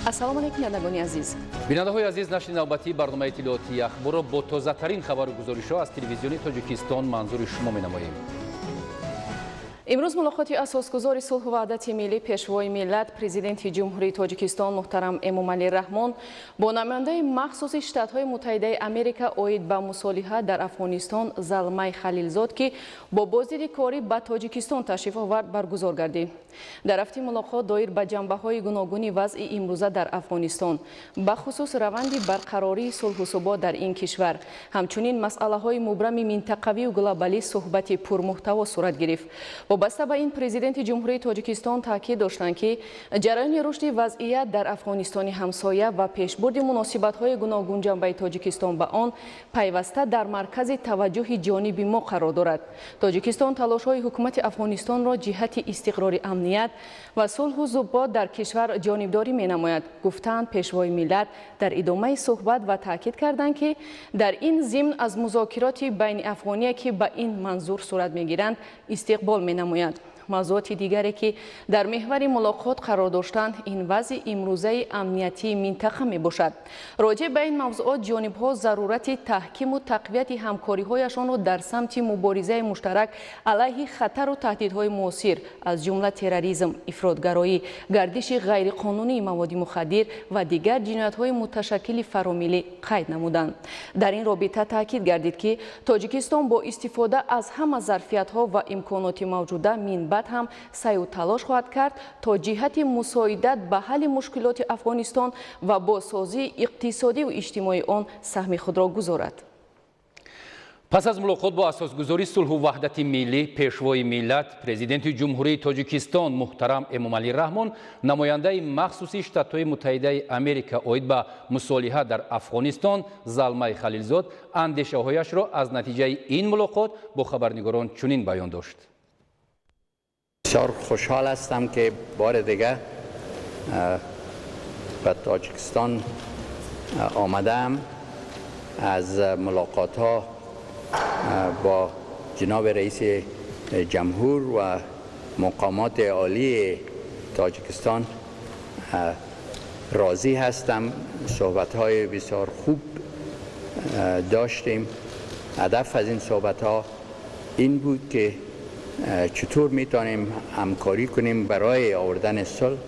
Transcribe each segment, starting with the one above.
ассалому алайкум бинандагони азиз. бинандаҳои азиз, нашри навбатии барномаи иттилоотии ахборо бо тозатарин хабару гузоришҳо аз телевизиони Тоҷикистон манзури шумо менамоем. имрӯз мулоқоти асосгузори сулҳу ваҳдати миллӣ-Пешвои миллат Президенти Ҷумҳурии Тоҷикистон муҳтарам Эмомалӣ Раҳмон бо намояндаи махсуси Штатҳои Муттаҳидаи Америка оид ба мусолиҳа дар Афғонистон Залмай Халилзод ки бо боздиди корӣ ба Тоҷикистон ташриф овард баргузор гардид. Дар рафти мулоқот доир ба ҷанбаҳои гуногуни вазъи имрӯза дар Афғонистон, бахусус раванди барқарории сулҳусубот дар ин кишвар, ҳамчунин масъалаҳои мубрами минтақавию глобалӣ суҳбати пурмуҳтаво сурат гирифт. вобаста ба ин Президенти Ҷумҳурии Тоҷикистон таъкид доштанд ки ҷараёни рушди вазъият дар Афғонистони ҳамсоя ва пешбурди муносибатҳои гуногун ҷанбаи Тоҷикистон ба он пайваста дар маркази таваҷҷӯҳи ҷониби мо қарор дорад. Тоҷикистон талошҳои ҳукумати Афғонистонро ҷиҳати истиқрори амният ва сулҳу зубот дар кишвар ҷонибдорӣ менамояд, гуфтанд Пешвои миллат дар идомаи суҳбат ва таъкид карданд ки дар ин зимн аз музокироти байни афғоние ки ба ин манзур сурат мегиранд истиқбол менамояд. мавзуоти дигаре ки дар меҳвари мулоқот қарор доштанд ин вазъи имрӯзаи амниятии минтақа мебошад. роҷеъ ба ин мавзуот ҷонибҳо зарурати таҳкиму тақвияти ҳамкориҳояшонро дар самти муборизаи муштарак алайҳи хатару таҳдидҳои муосир аз ҷумла терроризм, ифротгароӣ, гардиши ғайриқонунии маводи мухаддир ва дигар ҷиноятҳои муташаккили фаромилӣ қайд намуданд. дар ин робита таъкид гардид ки Тоҷикистон бо истифода аз ҳама зарфиятҳо ва имконоти мавҷуда минбаъд ҳам сайю талош хоҳад кард то ҷиҳати мусоидат ба ҳалли мушкилоти Афғонистон ва бозсозии иқтисодию иҷтимоии он саҳми худро гузорад. пас аз мулоқот бо асосгузори сулҳу ваҳдати миллӣ-Пешвои миллат Президенти Ҷумҳурии Тоҷикистон муҳтарам Эмомалӣ Раҳмон намояндаи махсуси Штатҳои Муттаҳидаи Америка оид ба мусолиҳа дар Афғонистон Залмай Халилзод андешаҳояшро аз натиҷаи ин мулоқот бо хабарнигорон чунин баён дошт. بسیار خوشحال هستم که بار دیگه به تاجیکستان آمدم. از ملاقات ها با جناب رئیس جمهور و مقامات عالی تاجیکستان راضی هستم. صحبت های بسیار خوب داشتیم. هدف از این صحبت ها این بود که چطور میتونیم همکاری کنیم برای آوردن صلح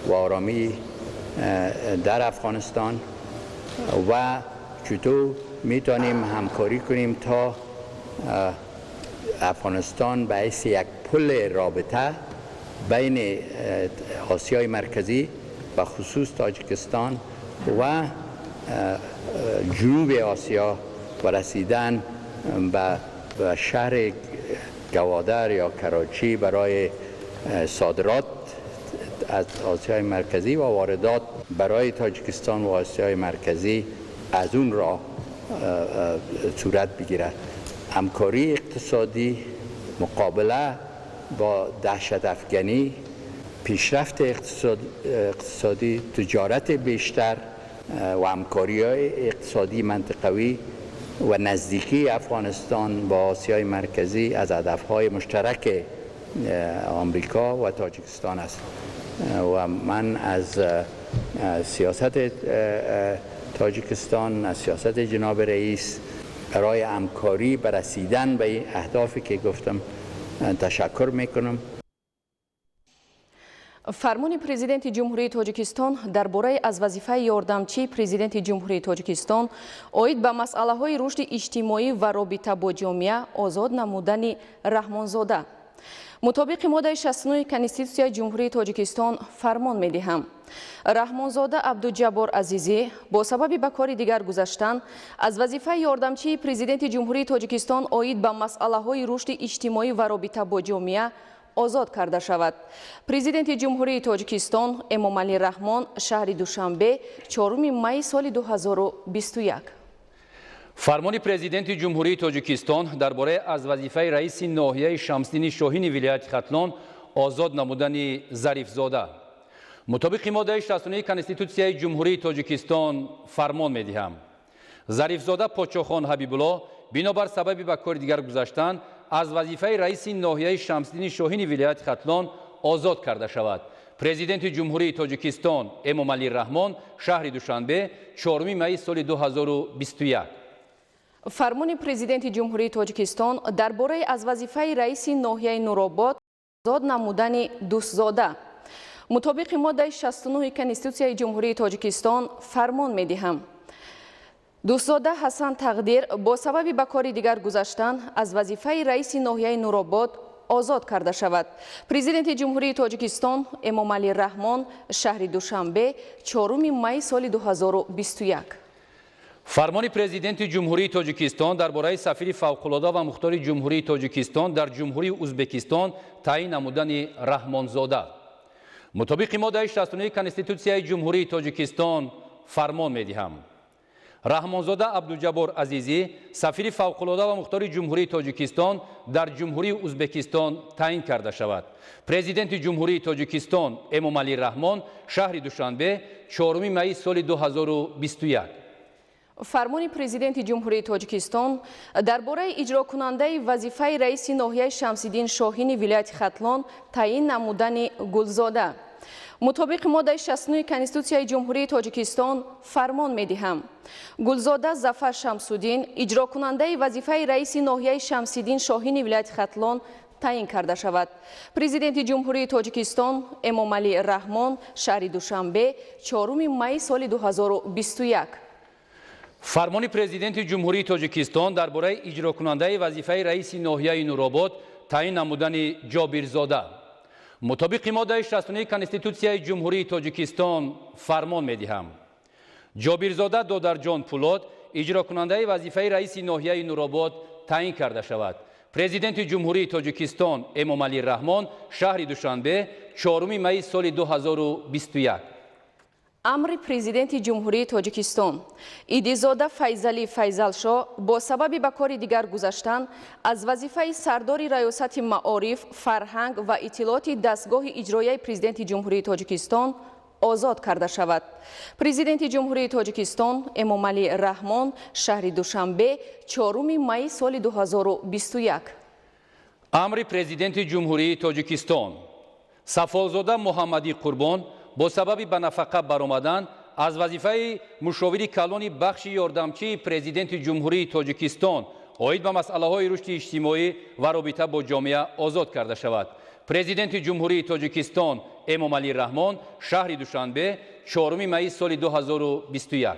و آرامی در افغانستان و چطور میتونیم همکاری کنیم تا افغانستان به حیث یک پل رابطه بین آسیای مرکزی و خصوص تاجیکستان و جنوب آسیا و رسیدن به شهر گوادر یا کراچی برای صادرات از آسیای مرکزی و واردات برای تاجیکستان و آسیای مرکزی از اون راه صورت بگیرد. همکاری اقتصادی، مقابله با دهشت افکنی، پیشرفت اقتصادی، تجارت بیشتر و همکاری اقتصادی منطقوی و نزدیکی افغانستان با آسیای مرکزی از هدف‌های مشترک آمریکا و تاجیکستان است و من از سیاست تاجیکستان، از سیاست جناب رئیس برای همکاری به رسیدن به این اهدافی که گفتم تشکر میکنم. фармони Президенти Ҷумҳурии Тоҷикистон дар бораи аз вазифаи ёрдамчии Президенти Ҷумҳурии Тоҷикистон оид ба масъалаҳои рушди иҷтимоӣ ва робита бо ҷомеа озод намудани Раҳмонзода. мутобиқи моддаи 69 Конститутсияи Ҷумҳурии Тоҷикистон фармон медиҳам. Раҳмонзода Абдуҷаббор Азизӣ бо сабаби ба кори дигар гузаштан аз вазифаи ёрдамчии Президенти Ҷумҳурии Тоҷикистон оид ба масъалаҳои рушди иҷтимоӣ ва робита бо ҷомеа озод карда шавад. Президенти Ҷумҳурии Тоҷикистон Эмомалӣ Раҳмон шаҳри Душанбе 4 майи соли 2021. фармони Президенти Ҷумҳурии Тоҷикистон дар бораи аз вазифаи раиси ноҳияи Шамсдини Шоҳини вилояти Хатлон озод намудани Зарифзода. мутобиқи моддаи 69 Конститутсияи Ҷумҳурии Тоҷикистон фармон медиҳам. Зарифзода Подшоҳхон Ҳабибулло бинобар сабаби ба кори дигар гузаштан аз вазифаи раиси ноҳияи Шамсдини Шоҳини вилояти Хатлон озод карда шавад. Президенти Ҷумҳурии Тоҷикистон Эмомалӣ Раҳмон шаҳри Душанбе 4 майи соли 2021. фармони президенти ҷумҳурии тоҷикистон дар бораи аз вазифаи раиси ноҳияи нуробод озод намудани дӯстзода мутобиқи моддаи 69 Конститутсияи ҷумҳурии тоҷикистон фармон медиҳам. дӯстзода Ҳасан Тақдир бо сабаби ба кори дигар гузаштан аз вазифаи раиси ноҳияи нуробод озод карда шавад. Президенти ҷумҳурии тоҷикистон Эмомалӣ Раҳмон шаҳри Душанбе 4 майи соли 2021. фармони президенти ҷумҳурии тоҷикистон дар бораи сафири фавқулода ва мухтори ҷумҳурии тоҷикистон дар ҷумҳурии Ӯзбекистон таъин намудани Раҳмонзода. мутобиқи моддаи 69 Конститутсияи ҷумҳурии тоҷикистон фармон медиҳам. Раҳмонзода Абдуҷаббор Азизӣ сафири фавқулода ва мухтори ҷумҳурии тоҷикистон дар ҷумҳурии Ӯзбекистон таъин карда шавад. Президенти ҷумҳурии тоҷикистон Эмомалӣ Раҳмон шаҳри Душанбе 4 майи соли 2021. фармони президенти ҷумҳурии тоҷикистон дар бораи иҷрокунандаи вазифаи раиси ноҳияи Шамсиддин Шоҳини вилояти Хатлон таъин намудани Гулзода. мутобиқи моддаи 69 Конститутсияи ҷумҳурии тоҷикистон фармон медиҳам. Гулзода Зафар Шамсуддин иҷрокунандаи вазифаи раиси ноҳияи Шамсиддин Шоҳини вилояти Хатлон таъин карда шавад. Президенти ҷумҳурии тоҷикистон Эмомалӣ Раҳмон шаҳри Душанбе 4 майи соли 2021. фармони президенти ҷумҳурии тоҷикистон дар бораи иҷрокунандаи вазифаи раиси ноҳияи Нуробод таъин намудани Ҷобирзода. мутобиқи моддаи 69 Конститутсияи ҷумҳурии тоҷикистон фармон медиҳам. Ҷобирзода Додарҷон Пулод иҷрокунандаи вазифаи раиси ноҳияи Нуробод таъин карда шавад. Президенти ҷумҳурии тоҷикистон Эмомалӣ Раҳмон шаҳри Душанбе 4 майи соли 2021. амри президенти ҷумҳурии тоҷикистон Идизода Файзалӣ Файзалшо бо сабаби ба кори дигар гузаштан аз вазифаи сардори раёсати маориф, фарҳанг ва иттилооти дастгоҳи иҷроияи президенти ҷумҳурии тоҷикистон озод карда шавад. Президенти ҷумҳурии тоҷикистон Эмомалӣ Раҳмон шаҳри Душанбе 4 майи соли 2021. амри президенти ҷумҳурии тоҷикистон Сафолзода Муҳаммадӣ Қурбон бо сабаби ба нафақа баромадан аз вазифаи мушовири калони бахши ёрдамчии президенти ҷумҳурии тоҷикистон оид ба масъалаҳои рушди иҷтимоӣ ва робита бо ҷомеа озод карда шавад. Президенти ҷумҳурии тоҷикистон Эмомалӣ Раҳмон шаҳри Душанбе 4 майи соли 2021.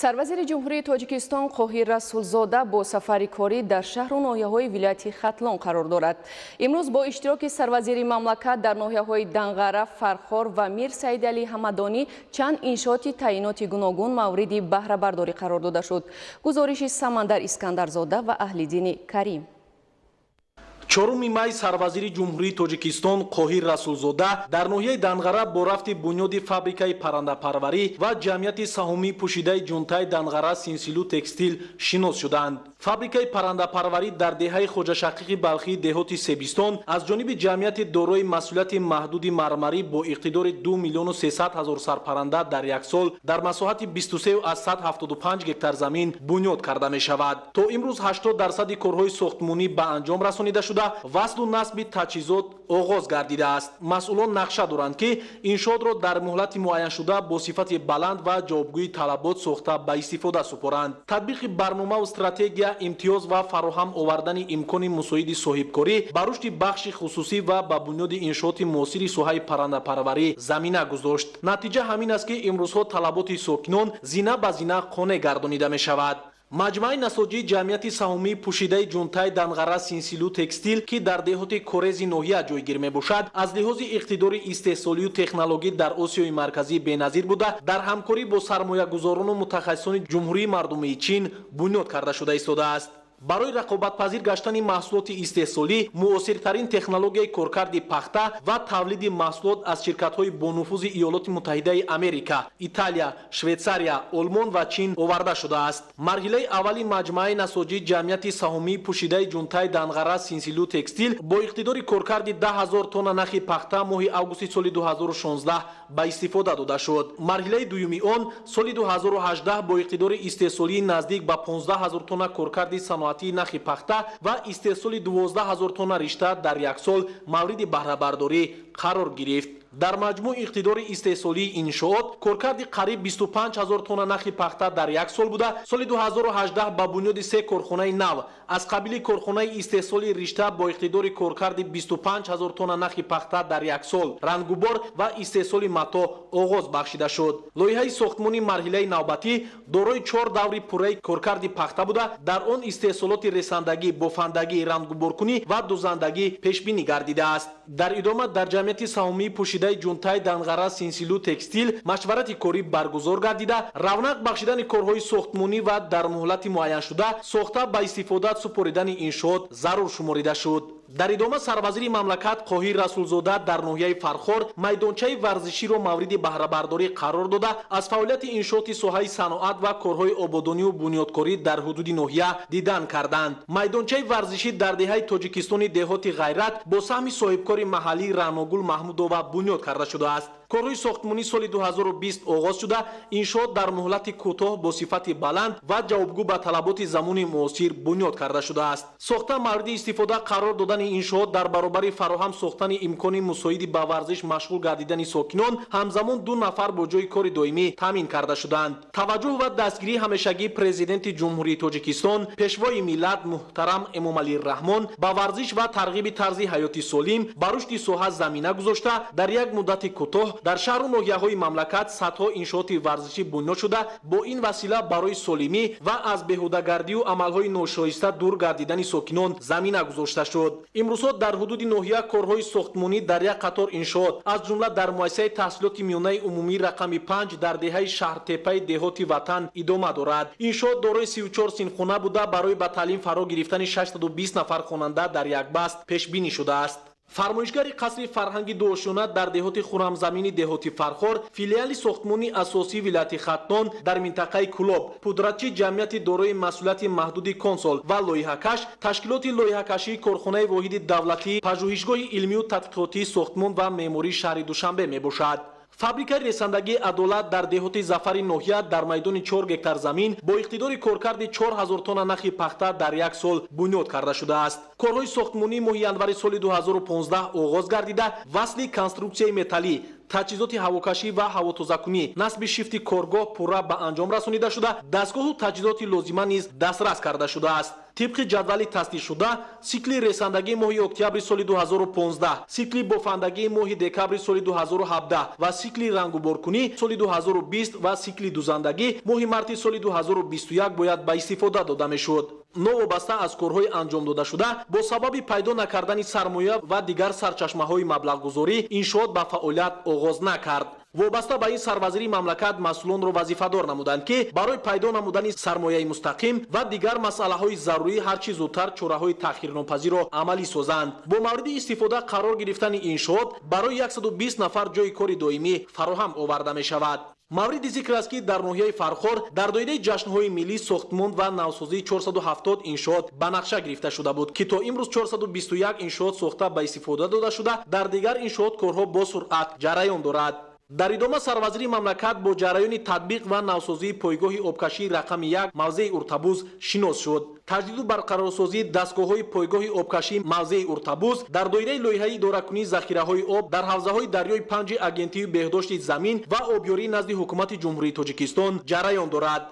сарвазири ҷумҳурии тоҷикистон Қоҳир Расулзода бо сафари корӣ дар шаҳру ноҳияҳои вилояти Хатлон қарор дорад. имрӯз бо иштироки сарвазири мамлакат дар ноҳияҳои Данғара, Фархор ва Мир Саидалӣ Ҳамадонӣ чанд иншооти таъиноти гуногун мавриди баҳрабардорӣ қарор дода шуд. гузориши Самандар Искандарзода ва Аҳлиддини Карим. 4 май сарвазири ҷумҳурии тоҷикистон Қоҳир Расулзода дар ноҳияи Данғара бо рафти бунёди фабрикаи паррандапарварӣ ва ҷамъияти саҳумии пӯшидаи ҷунтаи Данғара Синсилу текстил шинос шуданд. фабрикаи паррандапарварӣ дар деҳаи хоҷашақиқи балхии деҳоти Себистон аз ҷониби ҷамъияти дорои масъулияти маҳдуди мармарӣ бо иқтидори 2 миллиону 300 ҳазор сарпарранда дар як сол дар масоҳати 23,175 гектар замин бунёд карда мешавад. То имрӯз 80% корҳои сохтмонӣ ба анҷом расонида шуда васлу насби таҷҳизот оғоз гардидааст. масъулон нақша доранд ки иншоотро дар муҳлати муайяншуда бо сифати баланд ва ҷавобгӯи талабот сохта ба истифода супоранд. татбиқи барномаву стратегия имтиёз ва фароҳам овардани имкони мусоиди соҳибкорӣ ба рушди бахши хусусӣ ва ба бунёди иншооти муосири соҳаи паррандапарварӣ замина гузошт. натиҷа ҳамин аст ки имрӯзҳо талаботи сокинон зина ба зина қонеъ гардонида мешавад. маҷмӯаи насоҷии ҷамъияти саҳумии пӯшидаи ҷунтаи Данғара Синсилу текстил ки дар деҳоти Корези ноҳия ҷойгир мебошад аз лиҳози иқтидори истеҳсолию технологӣ дар Осиёи марказӣ беназир буда дар ҳамкорӣ бо сармоягузорону мутахассисони ҷумҳурии мардумии Чин бунёд карда шуда истодааст. барои рақобатпазир гаштани маҳсулоти истеҳсолӣ муосиртарин технологияи коркарди пахта ва тавлиди маҳсулот аз ширкатҳои бонуфузи Иёлоти Муттаҳидаи Америка, Италия, Швейтсария, Олмон ва Чин оварда шудааст. марҳилаи аввали маҷмӯаи насоҷии ҷамъияти саҳумии пӯшидаи ҷунтаи Данғара Синсилу текстил бо иқтидори коркарди 10 000 тонна нахи пахта моҳи августи соли 2016 ба истифода дода шуд. марҳилаи дуюми он соли 2018 бо иқтидори истеҳсолии наздик ба 15 000 тонна коркарди саноатии нахи пахта ва истеҳсоли 12000 тонна ришта дар як сол мавриди баҳрабардорӣ қарор гирифт. дар маҷмӯъ иқтидори истеҳсолии иншоот коркарди қариб 25000 тонна нахи пахта дар як сол буда, соли 2018 ба бунёди 3 корхонаи нав аз қабили корхонаи истеҳсоли ришта бо иқтидори коркарди 25000 тонна нахи пахта дар як сол, рангубор ва истеҳсоли мато оғоз бахшида шуд. лоиҳаи сохтмони марҳилаи навбатӣ дорои 4 даври пурраи коркарди пахта буда, дар он истеҳсолоти ресандагӣ, бофандагӣ, рангуборкунӣ ва дузандагӣ пешбинӣ гардидааст. дар идома дар ҷамъияти саҳмии пӯшидаи ҷунтаи данғара синсилу текстил машварати корӣ баргузор гардида, равнақ бахшидани корҳои сохтмонӣ ва дар муҳлати муайяншуда сохта ба истифода супоридани иншоот зарур шуморида шуд. дар идома сарвазири мамлакат Қоҳир Расулзода дар ноҳияи Фархор майдончаи варзиширо мавриди баҳрабардорӣ қарор дода, аз фаъолияти иншооти соҳаи саноат ва корҳои ободониву бунёдкорӣ дар ҳудуди ноҳия дидан карданд. майдончаи варзишӣ дар деҳаи Тоҷикистони деҳоти Ғайрат бо саҳми соҳибкори маҳаллӣ Раъногул Маҳмудова бунёд карда шудааст. корҳои сохтмонӣ соли 2020 оғоз шуда, иншоот дар муҳлати кӯтоҳ бо сифати баланд ва ҷавобгӯ ба талаботи замони муосир бунёд карда шудааст. сохта мавриди истифода қарор додани иншоот дар баробари фароҳам сохтани имкони мусоиди ба варзиш машғул гардидани сокинон ҳамзамон 2 нафар бо ҷои кори доимӣ таъмин карда шуданд. таваҷҷӯҳ ва дастгирии ҳамешагии Президенти Ҷумҳурии Тоҷикистон, Пешвои миллат муҳтарам Эмомалӣ Раҳмон ба варзиш ва тарғиби тарзи ҳаёти солим ба рушди соҳа замина гузошта, дар як муддати кӯтоҳ дар шаҳру ноҳияҳои мамлакат садҳо иншооти варзишӣ бунёд шуда, бо ин васила барои солимӣ ва аз беҳудагардию амалҳои ношоиста дур гардидани сокинон замина гузошта шуд. имрӯзҳо дар ҳудуди ноҳия корҳои сохтмонӣ дар як қатор иншоот, аз ҷумла дар муассисаи таҳсилоти миёнаи умумӣ рақами 5 дар деҳаи шаҳртеппаи деҳоти ватан идома дорад. иншоот дорои 34 синфхона буда, барои ба таълим фаро гирифтани 620 нафар хонанда дар як баст пешбинӣ шудааст. фармоишгари қасри фарҳанги дуошона дар деҳоти хуррамзамини деҳоти Фархор, филиали сохтмони асосии вилояти Хаттон дар минтақаи Кулоб, пудратчи ҷамъияти дорои масъулияти маҳдуди консол ва лоиҳакаш, ташкилоти лоиҳакашии корхонаи воҳиди давлатӣ, пажӯҳишгоҳи илмию тадқиқотии сохтмон ва меъмории шаҳри Душанбе мебошад. фабрикаи ресандагии Адолат дар деҳоти Зафари ноҳия дар майдони 4 гектар замин бо иқтидори коркарди 4000 тонна нахи пахта дар як сол бунёд карда шудааст. корҳои сохтмонӣ моҳи январи соли 2015 оғоз гардида, васли конструксияи металлӣ, таҷҳизоти ҳавокашӣ ва ҳавотозакунӣ, насби шифти коргоҳ пурра ба анҷом расонида шуда, дастгоҳу таҷҳизоти лозима низ дастрас карда шудааст. тибқи ҷадвали тасдиқшуда, сикли ресандагии моҳи октябри соли 2015, сикли бофандагии моҳи декабри соли 2017 ва сикли рангуборкунӣ соли 2020 ва сикли дузандагӣ моҳи марти соли 2021 бояд ба истифода дода мешуд. новобаста аз корҳои анҷомдодашуда, бо сабаби пайдо накардани сармоя ва дигар сарчашмаҳои маблағгузорӣ, иншоот ба фаъолият оғоз накард. вобаста ба ин сарвазири мамлакат масъулонро вазифадор намуданд ки барои пайдо намудани сармояи мустақим ва дигар масъалаҳои зарурӣ ҳарчи зудтар чораҳои таъхирнопазирро амалӣ созанд. бо мавриди истифода қарор гирифтани иншоот барои 120 нафар ҷои кори доимӣ фароҳам оварда мешавад. мавриди зикр аст ки дар ноҳияи Фархор дар доираи ҷашнҳои миллӣ сохтмон ва навсозии 470 иншоот ба нақша гирифта шуда буд, ки то имрӯз 421 иншоот сохта ба истифода дода шуда, дар дигар иншоот корҳо бо суръат ҷараён дорад. дар идома сарвазири мамлакат бо ҷараёни татбиқ ва навсозии пойгоҳи обкашии рақами 1 мавзеи Уртабуз шинос шуд. таҷдиду барқарорсозии дастгоҳҳои пойгоҳи обкашии мавзеи Уртабуз дар доираи лоиҳаи идоракунии захираҳои об дар ҳавзаҳои дарёи 5 агентии беҳдошти замин ва обёрӣ назди ҳукумати Ҷумҳурии Тоҷикистон ҷараён дорад.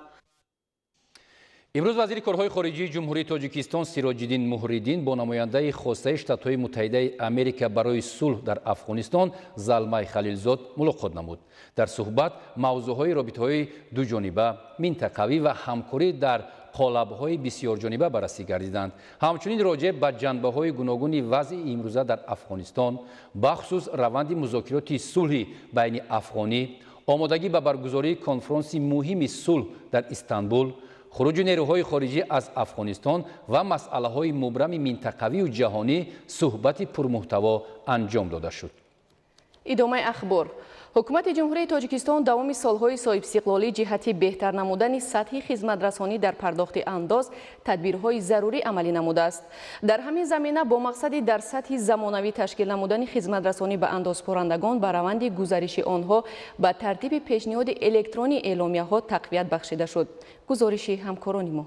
имрӯз вазири корҳои хориҷии ҷумҳурии Тоҷикистон Сироҷиддин Муҳриддин бо намояндаи хостаи Штатҳои Муттаҳидаи Америка барои сулҳ дар Афғонистон Залмай Халилзод мулоқот намуд. дар суҳбат мавзӯъҳои робитаҳои дуҷониба, минтақавӣ ва ҳамкорӣ дар қолабҳои бисёрҷониба баррасӣ гардиданд. ҳамчунин роҷеъ ба ҷанбаҳои гуногуни вазъи имрӯза дар Афғонистон, бахусус раванди музокироти сулҳи байни афғонӣ, омодагӣ ба баргузории конфронси муҳими сулҳ дар Истанбул, хуруҷи нерӯҳои хориҷӣ аз Афғонистон ва масъалаҳои мубрами минтақавию ҷаҳонӣ суҳбати пурмуҳтаво анҷом дода шуд. идомаи ахбор. ҳукумати ҷумҳурии Тоҷикистон давоми солҳои соҳибистиқлолӣ ҷиҳати беҳтар намудани сатҳи хизматрасонӣ дар пардохти андоз тадбирҳои зарурӣ амалӣ намудааст. дар ҳамин замина бо мақсади дар сатҳи замонавӣ ташкил намудани хизматрасонӣ ба андозпорандагон ба раванди гузариши онҳо ба тартиби пешниҳоди электронии эъломияҳо тақвият бахшида шуд. гузориши ҳамкорони мо.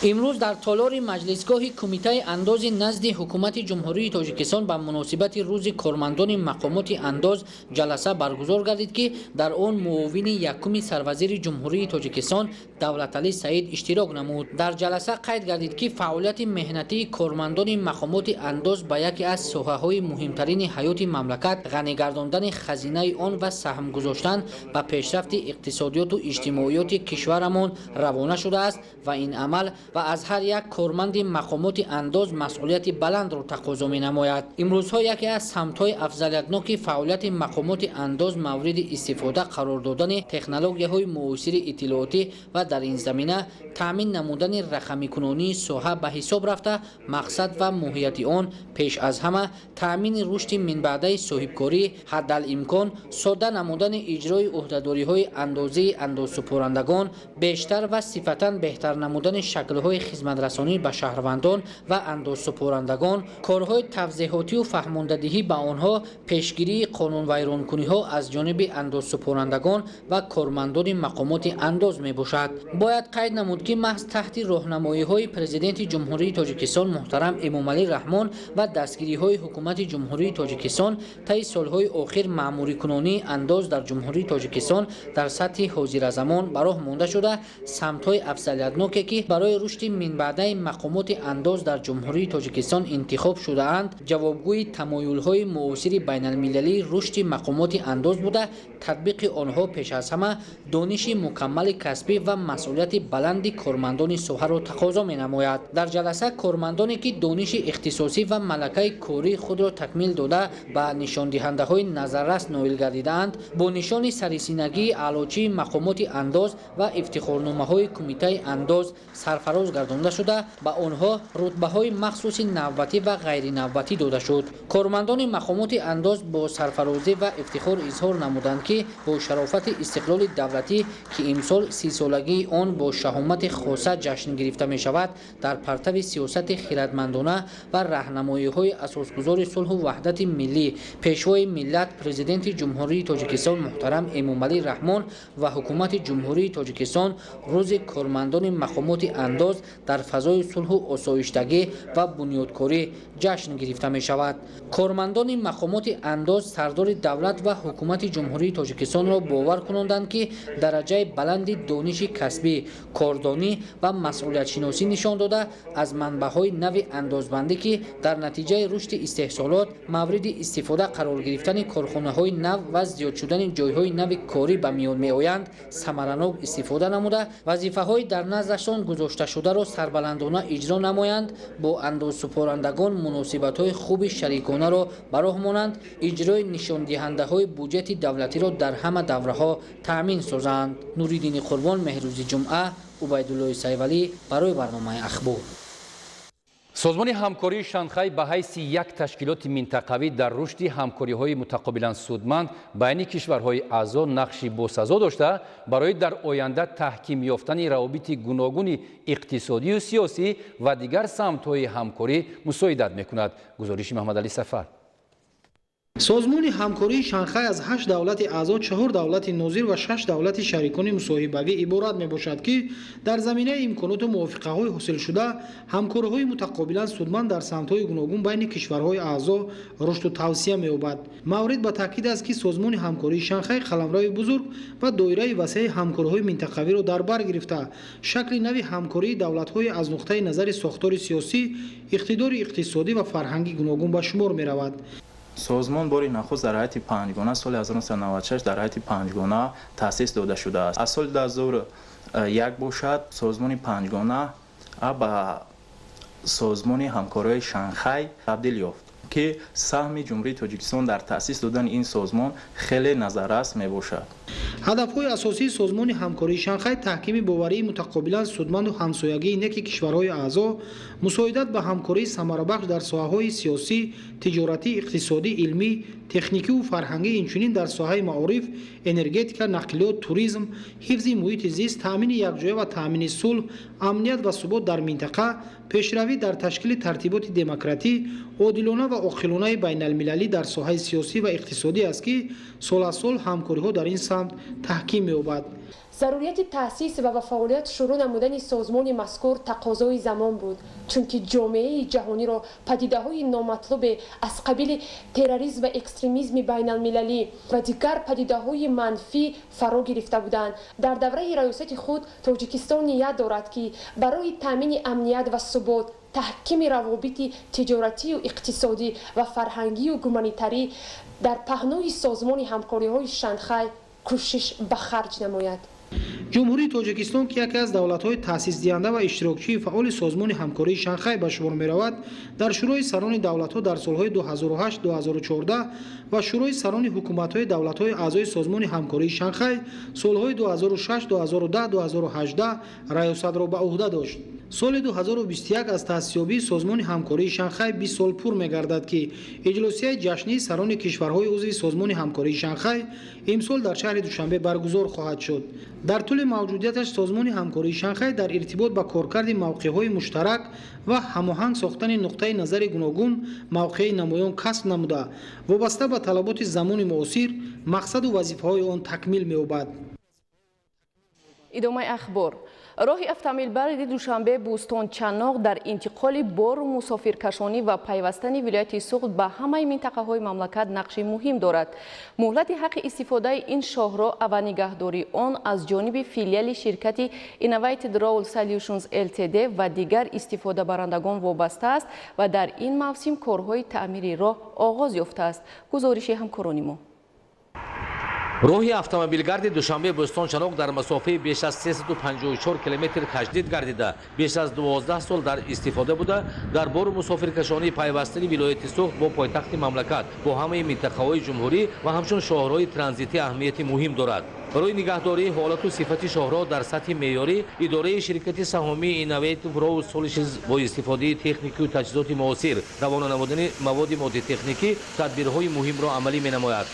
امروز در تالار مجلسگاه کمیته انداز نزد حکومت جمهوری تاجیکستان به مناسبت روز کارمندان مقامات انداز جلسه برگزار گردید که در آن معاون یکم سروزیر جمهوری تاجیکستان دولتعلی سعید اشتراک نمود. در جلسه قید گردید که فعالیت مهنتی کارمندان مقامات انداز به یکی از ساحه‌های مهمترین حیات مملکت غنی گرداندن خزینه آن و سهم گذاشتن به پیشرفت اقتصادیات و اجتماعیات کشورمان روانه شده است و این عمل و از هر یک کارمند مقامات انداز مسئولیت بلند را تقاضا می‌نماید. امروزها یکی از سمت‌های افضلیتناک فعالیت مقامات انداز مورد استفاده قرار دادن تکنولوژی‌های معاصر اطلاعاتی و در این زمینه تامین نمودن رقمی کنونی ساحه به حساب رفته. مقصد و ماهیت آن پیش از همه تامین رشد من بعد صاحبکاری، حدالامکان ساده نمودن اجرای عهده‌داری‌های اندازه اندازسپارندگان، بیشتر و صفتا بهتر نمودن شکل‌های خدمت‌رسانی به شهروندان و اندازسپارندگان، کارهای توضیحاتی و فهماندهی به آنها، پیشگیری قانون ویرانکنی‌ها از جانب اندازسپارندگان و کارمندان مقامات انداز میباشد. باید قید نمود که محض تحت راهنمایی‌های پرزیدنت جمهوری تاجیکستان محترم امامعلی رحمان و دستگیری‌های حکومت جمهوری تاجیکستان طی سال‌های آخر مأموری کنونی انداز در جمهوری تاجیکستان در سطح حاضر زمان به راه مانده شده. سمت‌های افضلیتناکی که برای رشد من بعد مقامات انداز در جمهوری تاجیکستان انتخاب شده اند جوابگوی تمایل‌های معاصر بین‌المللی رشد مقامات انداز بوده. تطبیق آنها پیش از همه دانش مکمل کسبی و مسئولیت بلند کارمندان ساحه را تقاضا می‌نماید. در جلسه کارمندانی که دانش اختصاصی و ملکه کاری خود را تکمیل داده به نشان دهنده‌های نظررس نائل گردیدند، با نشان سرسینگی اعلاچی مقامات انداز و افتخارنامه‌های کمیته انداز سرفراز گردانده شده به آنها رتبه‌های مخصوص نوبتی و غیر نوبتی داده شد. کارمندان مقامات انداز با سرفرازی و افتخار اظهار نمودند که با شرافت استقلال دولتی که امسال 30 سالگی آن با شهامت خاصه جشن گرفته می شود، در پرتو سیاست خردمندانه و راهنمایی‌های اساسگزار صلح و وحدت ملی پیشوای ملت پرزیدنت جمهوری تاجیکستان محترم امامعلی رحمان و حکومت جمهوری تاجیکستان روز کارمندان مقامات انداز در فضای صلح و آسایشتگی و بنیادکاری جشن گرفته می شود. کارمندان مقامات انداز سردار دولت و حکومت جمهوری تاجیکستان را باور کناندند که درجه بلند دانش کسبی، کاردانی و مسئولیت شناسی نشان داده از منبع‌های نو اندازبندی که در نتیجه رشد استحصالات مورد استفاده قرار گرفتن کارخانه‌های نو و زیاد شدن جای‌های نو کاری به میان می‌آیند ثمراناک استفاده نموده وظیفه‌های در نظرشان گذاشته شده را سربلندانه اجرا نمایند، با اندازسپارندگان مناسبت‌های خوب شریکانه را به راه مانند، اجرای نشان دهنده‌های بودجت دولتی را در همه دوره‌ها تأمین سازند. نوریدین قربان، مهروز جمعه، عبیدالله سیولی برای برنامه اخبار. سازمان همکاری شانگهای به حیث یک تشکیلات منطقوی در رشد همکاری‌های متقابلا سودمند بین کشورهای اعضا نقشی باسزا داشته برای در آینده تحکیم یافتن روابط گوناگون اقتصادی و سیاسی و دیگر سمت‌های همکاری مساعدت می‌کند. گزارش محمدعلی سفر. سازمان همکاری شانگهای از 8 دولت اعضا، 4 دولت نظیر و 6 دولت شریکان مصاحبگی عبارت میباشد که در زمینه امکانات و موافقه‌های حاصل شده همکاری‌های متقابلا سودمند در سمت‌های گوناگون بین کشورهای اعضا رشد و توسعه می‌یابد. مورد به تاکید است که سازمان همکاری شانگهای قلمرو بزرگ و دایره وسیع همکاری‌های منطقوی را در بر گرفته شکل نوی همکاری دولت‌های از نقطه نظر ساختار سیاسی، اقتدار اقتصادی و فرهنگی گوناگون به شمار می‌رود. سازمان باری نخست در حیات 5 گانه سال 1996 در حیات 5 گانه تأسیس داده شده است. از سال 2001 باشد سازمان 5 گانه به سازمان همکاری شانگهای تبدیل یافت که سهم جمهوری تاجیکستان در تأسیس دادن این سازمان خیلی نظررس می باشد. هدف‌های اساسی سازمان همکاری شانگهای تحکیم باوری متقابلا سودمند و همسایگی نیک کشورهای اعضا، مساعدت به همکاری ثمره‌بخش در ساحه‌های سیاسی، تجارتی، اقتصادی، علمی، تکنیکی و فرهنگی، اینچنین در ساحه معارف، انرژتیک، نقلیات، توریسم، حفظ محیط زیست، تامین یکجایی و تامین صلح، امنیت و ثبات در منطقه، پیشروی در تشکیل ترتیبات دموکراتی، عادلانه و عاقلانه بین المللی در ساحه سیاسی و اقتصادی است که سال از سال همکاری‌ها در این سمت таҳким меёбад. зарурияти таъсис ва ба фаъолият шурӯъ намудани созмони мазкур тақозои замон буд, чунки ҷомеаи ҷаҳониро падидаҳои номатлубе аз қабили терроризм ва экстремизми байналмилалӣ ва дигар падидаҳои манфӣ фаро гирифта буданд. дар давраи раёсати худ Тоҷикистон ният дорад ки барои таъмини амният ва субот, таҳкими равобити тиҷоратию иқтисодӣ ва фарҳангию гуманитарӣ дар паҳнои созмони ҳамкориҳои Шанхай кӯшиш ба харҷ намояд. ҷумҳурии Тоҷикистон ки яке аз давлатҳои таъсисдиҳанда ва иштирокчии фаъоли созмони ҳамкории Шанхай ба шумор меравад, дар шӯрои сарони давлатҳо дар солҳои 2008-2014 ва шӯрои сарони ҳукуматҳои давлатҳои аъзои созмони ҳамкории Шанхай солҳои 2006-2010-2018 раёсатро ба уҳда дошт. соли 2021 аз таъсисёбии созмони ҳамкории Шанхай 20 сол пур мегардад ки иҷлосияи ҷашнии сарони кишварҳои узви созмони ҳамкории Шанхай имсол дар шаҳри Душанбе баргузор хоҳад шуд. дар тӯли мавҷудияташ созмони ҳамкории Шанхай дар иртибот ба коркарди мавқеъҳои муштарак ва ҳамоҳанг сохтани нуқтаи назари гуногун мавқеи намоён касб намуда, вобаста ба талаботи замони муосир мақсаду вазифаҳои он такмил меёбад. идомаи ахбор. роҳи автомобилбари душанбе бӯстончаноқ дар интиқоли бору мусофиркашонӣ ва пайвастани вилояти суғд ба ҳамаи минтақаҳои мамлакат нақши муҳим дорад. муҳлати ҳаққи истифодаи ин шоҳроҳ ва нигаҳдории он аз ҷониби филиали ширкати Innovated Road Solutions Ltd ва дигар истифодабарандагон вобаста аст ва дар ин мавсим корҳои таъмири роҳ оғоз ёфтааст. гузориши ҳамкорони мо. роҳи автомобилгарди душанбе бӯстончаноқ дар масофаи беш аз 354 километр таҷдид гардида беш аз 12 сол дар истифода буда, дар бору мусофиркашонии пайвастани вилояти суғд бо пойтахти мамлакат бо ҳамаи минтақаҳои ҷумҳурӣ ва ҳамчун шоҳроҳи транзитӣ аҳамияти муҳим дорад. барои нигаҳдории ҳолату сифати шоҳроҳ дар сатҳи меъёрӣ, идораи ширкати саҳомии Innovated Road Solutions бо истифодаи техникию таҷҳизоти муосир равона намудани маводи моддитехникӣ тадбирҳои муҳимро амалӣ менамояд.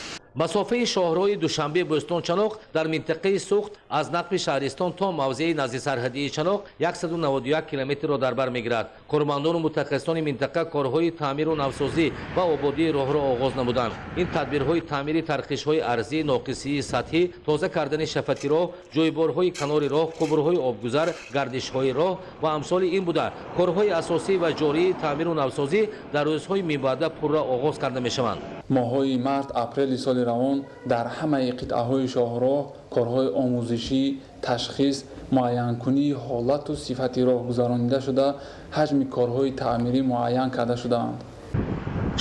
масофаи шоҳроҳи душанбе бӯстончаноқ дар минтақаи суғд аз нақби шаҳристон то мавзеи назди сарҳадии чаноқ 191 километрро дар бар мегирад. кормандону мутахассисони минтақа корҳои таъмиру навсозӣ ва ободии роҳро оғоз намуданд. ин тадбирҳои таъмири тарқишҳои арзӣ, ноқисии сатҳӣ, тоза кардани шафати роҳ, ҷойборҳои канори роҳ, қубурҳои обгузар, гардишҳои роҳ ва амсоли ин буда корҳои асосӣ ва ҷории таъмиру навсозӣ дар рӯзҳои мебаъда пурра оғоз карда мешаванд. моҳҳои март апрели соли равон дар ҳамаи қитъаҳои шоҳроҳ корҳои омӯзишӣ, ташхис, муайянкунии ҳолату сифати роҳ гузаронида шуда, ҳаҷми корҳои таъмирӣ муайян карда шудаанд.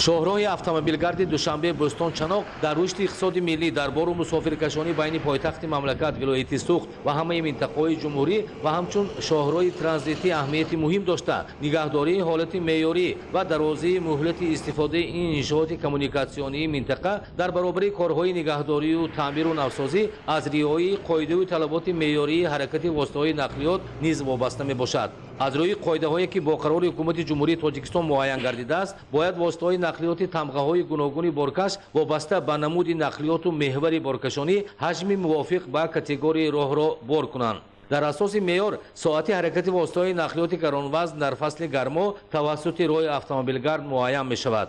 шоҳроҳи автомобилгарди душанбе бӯстончаноқ дар рушди иқтисоди миллӣ дар бору мусофиркашонӣ байни пойтахти мамлакат, вилояти суғд ва ҳамаи минтақаҳои ҷумҳурӣ ва ҳамчун шоҳроҳи транзитӣ аҳамияти муҳим дошта, нигаҳдории ҳолати меъёрӣ ва дарозии муҳлати истифодаи ин иншооти коммуникатсионии минтақа дар баробари корҳои нигаҳдорию таъмиру навсозӣ аз риояи қоидави талаботи меъёрии ҳаракати воситаҳои нақлиёт низ вобаста мебошад. аз рӯи қоидаҳое ки бо қарори ҳукумати ҷумҳурии Тоҷикистон муайян гардидааст, бояд воситаҳои нақлиёти тамғаҳои гуногуни боркаш вобаста ба намуди нақлиёту меҳвари боркашонӣ ҳаҷми мувофиқ ба категорияи роҳро бор кунанд. дар асоси меъёр соати ҳаракати воситаҳои нақлиёти гаронвазн дар фасли гармо тавассути роҳи автомобилгард муайян мешавад.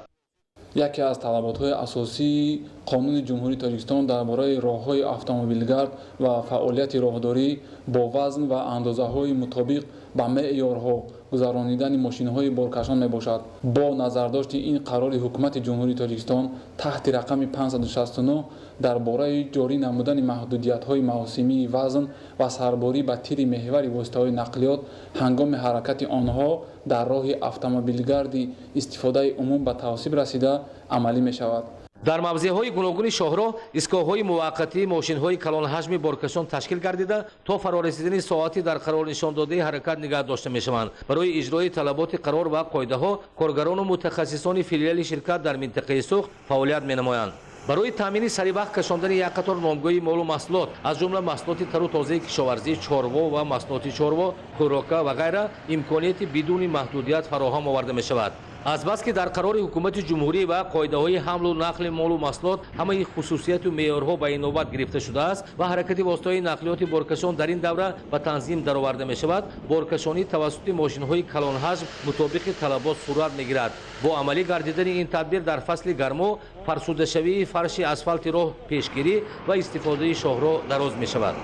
яке аз талаботҳои асосии қонуни ҷумҳурии Тоҷикистон дар бораи роҳҳои автомобилгард ва фаъолияти роҳдорӣ бо вазн ва андозаҳои мутобиқ ба меъёрҳо гузаронидани мошинҳои боркашон мебошад. бо назардошти ин қарори ҳукумати ҷумҳурии Тоҷикистон таҳти рақами 569 дар бораи ҷорӣ намудани маҳдудиятҳои мавсимии вазн ва сарборӣ ба тири меҳвари воситаҳои нақлиёт ҳангоми ҳаракати онҳо дар роҳи автомобилгарди истифодаи умум ба тавсиб расида амалӣ мешавад. дар мавзеъҳои гуногуни шоҳроҳ истгоҳҳои муваққатӣ мошинҳои калонҳаҷми боркашон ташкил гардида то фарорасидани соати дар қарорнишондодаи ҳаракат нигаҳ дошта мешаванд. барои иҷрои талаботи қарор ва қоидаҳо коргарону мутахассисони филиали ширкат дар минтақаи суғд фаъолият менамоянд. барои таъмини саривақт кашондани як қатор номгӯи молу маҳсулот аз ҷумла маҳсулоти тару тозаи кишоварзӣ, чорво ва маҳсулоти чорво, хӯрока ва ғайра имконияти бидуни маҳдудият фароҳам оварда мешавад. азбаски дар қарори ҳукумати ҷумҳурӣ ва қоидаҳои ҳамлу нақли молу маҳсулот ҳамаи хусусияту меъёрҳо ба инобат гирифта шудааст ва ҳаракати воситаҳои нақлиёти боркашон дар ин давра ба танзим дароварда мешавад. Боркашонӣ тавассути мошинҳои калонҳаҷм мутобиқи талабот сурат мегирад. бо амалӣ гардидани ин тадбир дар фасли гармо фарсудашавии фарши асфалти роҳ пешгирӣ ва истифодаи шоҳро дароз мешавад.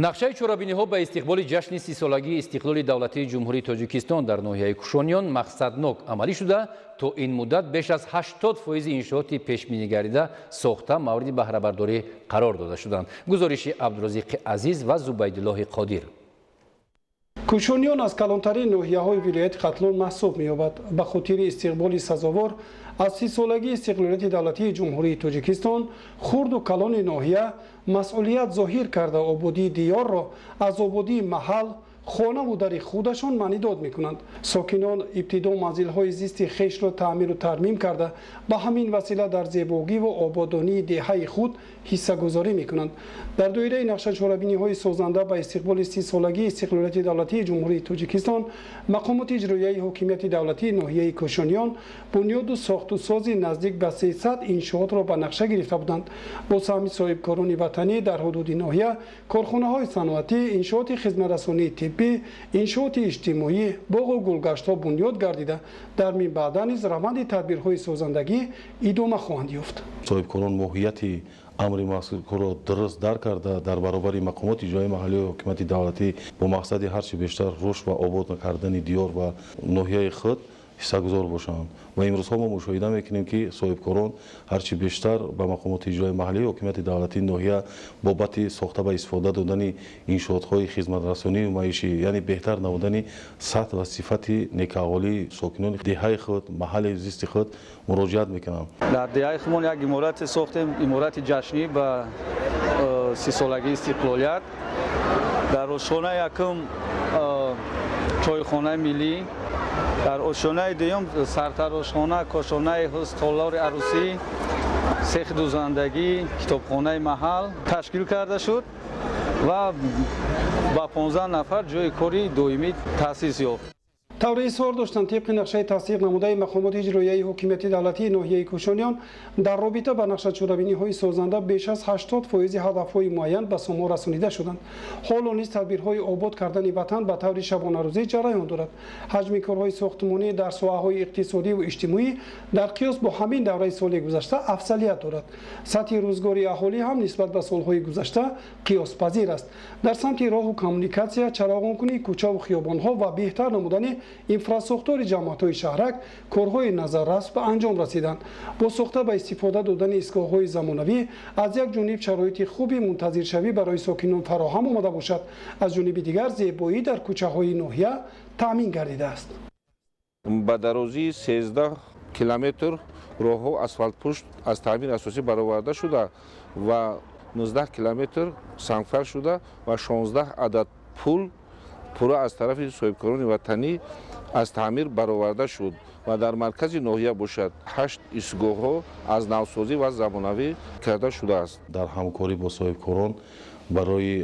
нақшаи чорабиниҳо ба истиқболи ҷашни 30-солагии истиқлоли давлатии ҷумҳурии Тоҷикистон дар ноҳияи Кушониён мақсаднок амалӣ шуда, то ин муддат беш аз 80% иншооти пешбинигардида сохта мавриди баҳрабардорӣ қарор дода шуданд. гузориши Абдурозиқи Азиз ва Зубайдуллоҳи Қодир. Кушониён аз калонтарин ноҳияҳои вилояти Қатлон маҳсуб меёбад. Ба хотири истиқболи сазовор аз 30-солагии истиқлолияти давлатии ҷумҳурии Тоҷикистон хурду калони ноҳия масъулият зоҳир карда ободии диёрро аз ободии маҳал خانه و در خودشان منیداد میکنند. ساکنان ابتدا منزل‌های زیستی خیش را تعمیر و ترمیم کرده به همین وسیله در زیبایی و آبادانی دهه خود حصه گذاری میکنند. در دایره نقشه چاره‌بینی‌های سازنده به استقبال 30 سالگی استقلالیت دولتی جمهوری تاجیکستان، مقامات اجرایی حکومت دولتی ناحیه کوشانیان بنیاد و ساخت و ساز نزدیک به 300 انشاءات را به نقشه گرفته بودند. با سهم صاحبکاران وطنی در حدود ناحیه، کارخانه‌های صنعتی، انشاءات خدمت‌رسانی طبی، انشاءات اجتماعی، باغ و گلگشت‌ها بنیاد گردیده در من بعد نیز روند تدبیرهای سازندگی ادامه خواهند یافت. صاحبکاران ماهیت امر مذکور را درست درک کرده در برابر مقامات اجرایی محلی و حکومت دولتی با مقصد هرچی بیشتر رشد و آباد کردن دیار و ناحیه خود حصه‌گذار باشند و امروز ما مشاهده میکنیم که صاحبکاران هرچی بیشتر به مقامات اجرایی محلی و حکومت دولتی ناحیه بابت ساخته و استفاده دادن انشاءات‌های خدمت‌رسانی و معیشی یعنی بهتر نمودن سطح و صفت نیک‌احوالی ساکنان دهه خود محل زیست خود مراجعت میکنند. در دهه خودمان یک عمارت ساختیم، عمارت جشنی به 30 سالگی استقلالیت. در آشیانه یکم چایخانه ملی، در آشیانه دوم سرتراشخانه، کاشانه هستالار عروسی، سیخ دوزندگی، کتابخانه محل تشکیل کرده شد و با 15 نفر جای کاری دائمی تأسیس یافت. طور اظهار داشتند طبق نقشه تصدیق نموده مقامات اجرایی حکومت دولتی ناحیه کوشانیان در رابطه با نقشه چاره‌بینی‌های سازنده بیش از 80% هدف‌های معین به سامان رسانیده شدند. حال نیز تدبیرهای آباد کردن وطن به طور شبانه‌روزی جریان دارد. حجم کارهای ساختمانی در ساحه‌های اقتصادی و اجتماعی در قیاس با همین دوره سال گذشته افضلیت دارد. سطح روزگاری اهالی هم نسبت به سال‌های گذشته قیاس پذیر است. در سمت راه و کمونیکاسیا، چراغان‌کنی کوچه و خیابان‌ها و بهتر نمودن اینفراستراکتور جماعت‌های شهرک کارهای نظررس به انجام رسیدند. با ساخته به استفاده دادن ایستگاه‌های زمانوی از یک جانب شرایط خوبی منتظرشوی برای ساکنان فراهم آمده باشد، از جانب دیگر زیبایی در کوچه‌های ناحیه تامین گردیده است. با درازی 13 کیلومتر راه‌ها اسفالت پشت از تعمیر اساسی برآورده شده و 19 کیلومتر سنگفر شده و 16 عدد پل پورا از طرف صاحبکاران وطنی از تعمیر برآورده شد و در مرکز ناحیه باشد 8 ایستگاه‌ها از نوسازی و زمانوی کرده شده است. در همکاری با صاحبکاران برای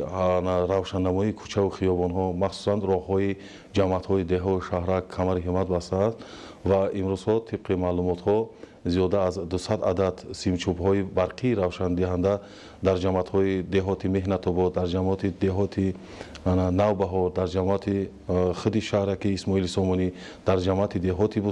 روشننمایی کوچه و خیابان‌ها مخصوصاً راه‌های جماعت‌های دهه و شهرک کمر همت بسته است و امروزها طبق معلومات‌ها زیاده از 200 عدد سیمچوب‌های برقی روشن دهنده در جماعت‌های دهاتی مهنت‌آباد، در جماعت دهاتی نوبهار، در جماعت خدی شهرکی اسماعیل سامانی، در جماعت دهاتی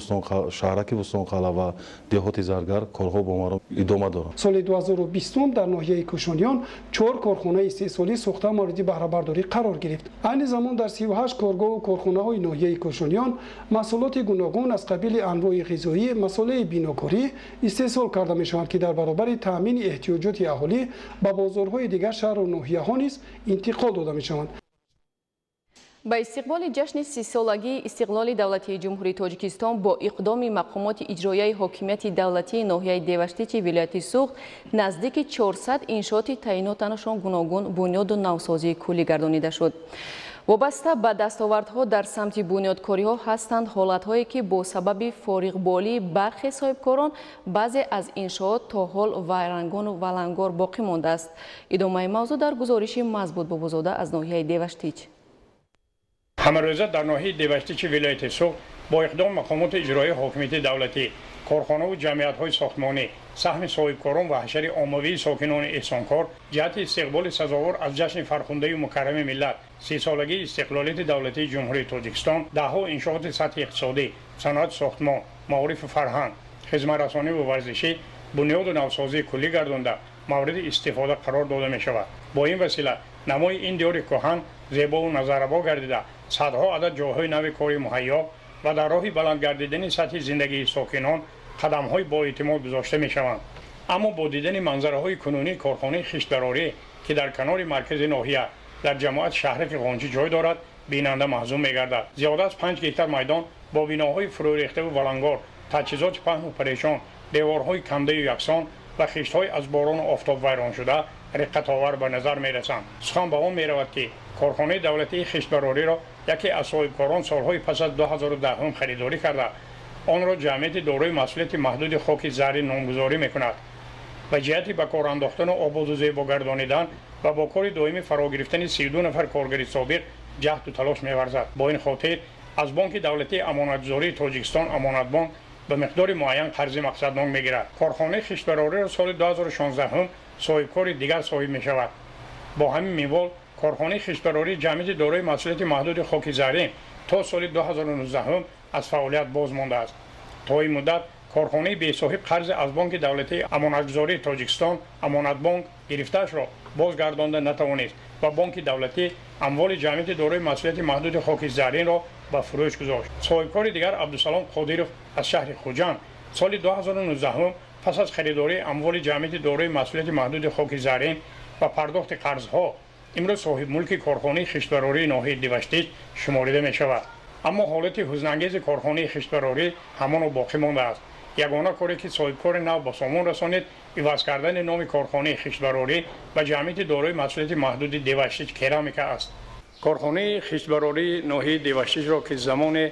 شهرکی بستانقلعه و دهاتی زرگر کارها با ما ادامه دارد. سال 2020 در ناحیه کوشانیان 4 کارخانه 30 سالی ساخته مورد بهره برداری قرار گرفت. عین زمان در 38 کارگاه و کارخانه‌های ناحیه کوشانیان محصولات گوناگون از قبیل انواع غذایی، مساله بیناکاری استحصال کرده می‌شوند که در برابر تامین احتیاجات اهالی به بازارهای دیگر شهر و ناحیه‌ها نیز انتقال داده می‌شوند. با استقبال جشن 30 سالگی استقلال دولتی جمهوری تاجیکستان با اقدام مقامات اجرایی حکومت دولتی ناحیه دیوشتی ولایت سوخت نزدیک 400 انشاءات تعییناتشان گوناگون بنیاد و نوسازی کلی گردانیده شد. وابسته به دستاوردها در سمت بنیادکاری‌ها هستند حالت‌هایی که با سبب فارغبالی برخی صاحبکاران بعضی از انشاءات تا حال ویرانگان و ولنگار باقی مانده است. ادامه موضوع در گزارش مزبوط بابازاده از ناحیه دیوشتیچ. همروزه در ناحیه دیوشتیچ ولایت سوخت با اقدام مقامات اجرایی حاکمیت دولتی، کارخانه و جمعیت‌های ساختمانی، سهم صاحبکاران و حشر عاموی ساکنان احسانکار جهت استقبال سزاوار از جشن فرخنده و مکرم ملت 30 سالگی استقلالیت دولتی جمهوری تاجیکستان، دهها انشاءات سطح اقتصادی، صنعت ساختمان، معارف فرهنگ، خدمت رسانی و ورزشی بنیاد و نوسازی کلی گردانده مورد استفاده قرار داده می شود. با این وسیله نمای این دیار کهن زیبا و نظربا گردیده صدها عدد جاهای نو کاری مهیا و در راه بلند گردیدن سطح زندگی ساکنان قدم‌های با اعتماد گذاشته می‌شوند. اما با دیدن منظره‌های کنونی کارخانه خشت‌براری که در کنار مرکز ناحیه در جماعت شهرک قانچی جای دارد بیننده محزون می‌گردد. زیاده از 5 گیتار میدان با بناهای فرو ریخته و ولنگار، تجهیزات پهن و پریشان، دیوارهای کنده و یکسان و خشت‌های از باران و آفتاب ویران شده رقت‌آور به نظر می‌رسند. سخن به آن می‌رود که کارخانه دولتی خشت‌براری را یکی از صاحبکاران سالهای پس از 2010 خریداری کرده آن را جمعیت دارای مسئولیت محدود خاک زرعی نامگذاری می‌کند و جهتی به کار انداختن و آباد و زیبا گردانیدن و با کار دائمی فرا گرفتن 32 نفر کارگر سابق جهد و تلاش می‌ورزد. با این خاطر از بانک دولتی امانتگذاری تاجیکستان امانت بانک به مقدار معین قرض مقصدنامه می‌گیرد. کارخانه خشت‌براری را سال 2016 صاحبکار دیگر صاحب می‌شود. با همین منوال کارخانه خشت‌براری جمعیت دارای مسئولیت محدود خاک زرعی تا سال 2019 از فعالیت باز مانده است. تا این مدت کارخانه بی‌صاحب قرض از بانک دولتی امانتگذاری تاجیکستان امانت بانک گرفته‌اش را بازگردانده نتوانست و بانک دولتی اموال جمعیت دارای مسئولیت محدود خاک زرعی را به فروش گذاشت. صاحبکار دیگر عبدالسلام قادرov از شهر خوجند سال 2019 پس از خریداری اموال جمعیت دارای مسئولیت محدود خاک زرعی و پرداخت قرضها امروز صاحب ملک کارخانه خشت‌براری ناحیه دیوشتیج شماریده می شود. اما حالت حزن‌انگیز کارخانه خشت‌براری همان باقی مانده است. یگانه کاری که صاحبکار نو به سامان رسانید عوض کردن نام کارخانه خشت‌براری و جمعیت دارای مسئولیت محدود دیوشتیج کرامیکا است. کارخانه خشت‌براری ناحیه دیوشتیج را که زمان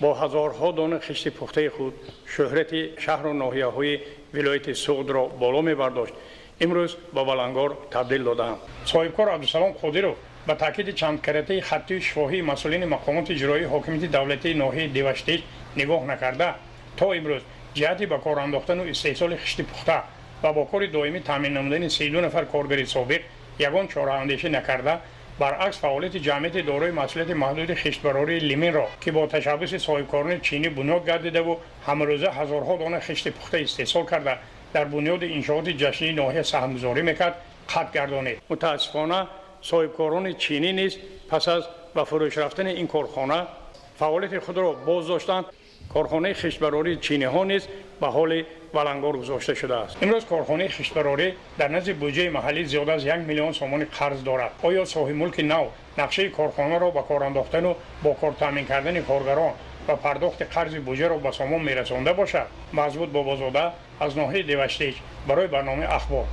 با هزارها دانه خشت پخته خود شهرت شهر و ناحیه‌های ولایت سوغد را بالا می‌برداشت امروز با ولنگار تبدیل دادند. صاحبکار عبدالسلام قادرov با تاکید چند کرته خطی شفاهی مسئولین مقامات اجرایی حاکمیت دولتی ناحیه دیوشتیج نگاه نکرده تا امروز جهتی به کار انداختن و استحصال خشت پخته و با کار دائمی تامین نمودن 32 نفر کارگر سابق یگان چاره اندیشه نکرده برعکس فعالیت جمعیت دارای مسئولیت محدود خشت‌براری لیمین را که با تشبث صاحبکاران چینی بنیاد گردیده و همروزه هزارها دانه خشت پخته استحصال کرده در بنیاد انشاءات جشنی ناحیه سهمگذاری میکرد قطع گردانید. متاسفانه صاحبکاران چینی نیز پس از به فروش رفتن این کارخانه فعالیت خود را باز داشتند. کارخانه خشت‌براری چینی ها نیز به حال ولنگار گذاشته شده است. امروز کارخانه خشت‌براری در نزد بودجه محلی زیاده از 1 میلیون سومان قرض دارد. آیا صاحب ملک نو نقشه کارخانه را به کار انداختن و با کار تامین کردن کارگران و پرداخت قرض بودجه را به سامان میرسانده باشد؟ مزبوط بابازاده از ناحیه دیوشتیج برای برنامه اخبار.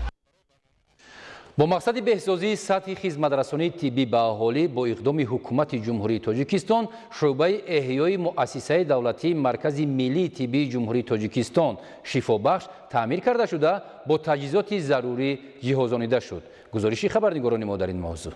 با مقصد بهسازی سطح خدمترسانی طبی به اهالی با اقدام حکومت جمهوری تاجیکستان شعبه احیای مؤسسه دولتی مرکز ملی طبی جمهوری تاجیکستان شفابخش تعمیر کرده شده با تجهیزات ضروری جهازانیده شد. گزارشی خبرنگاران ما در این موضوع.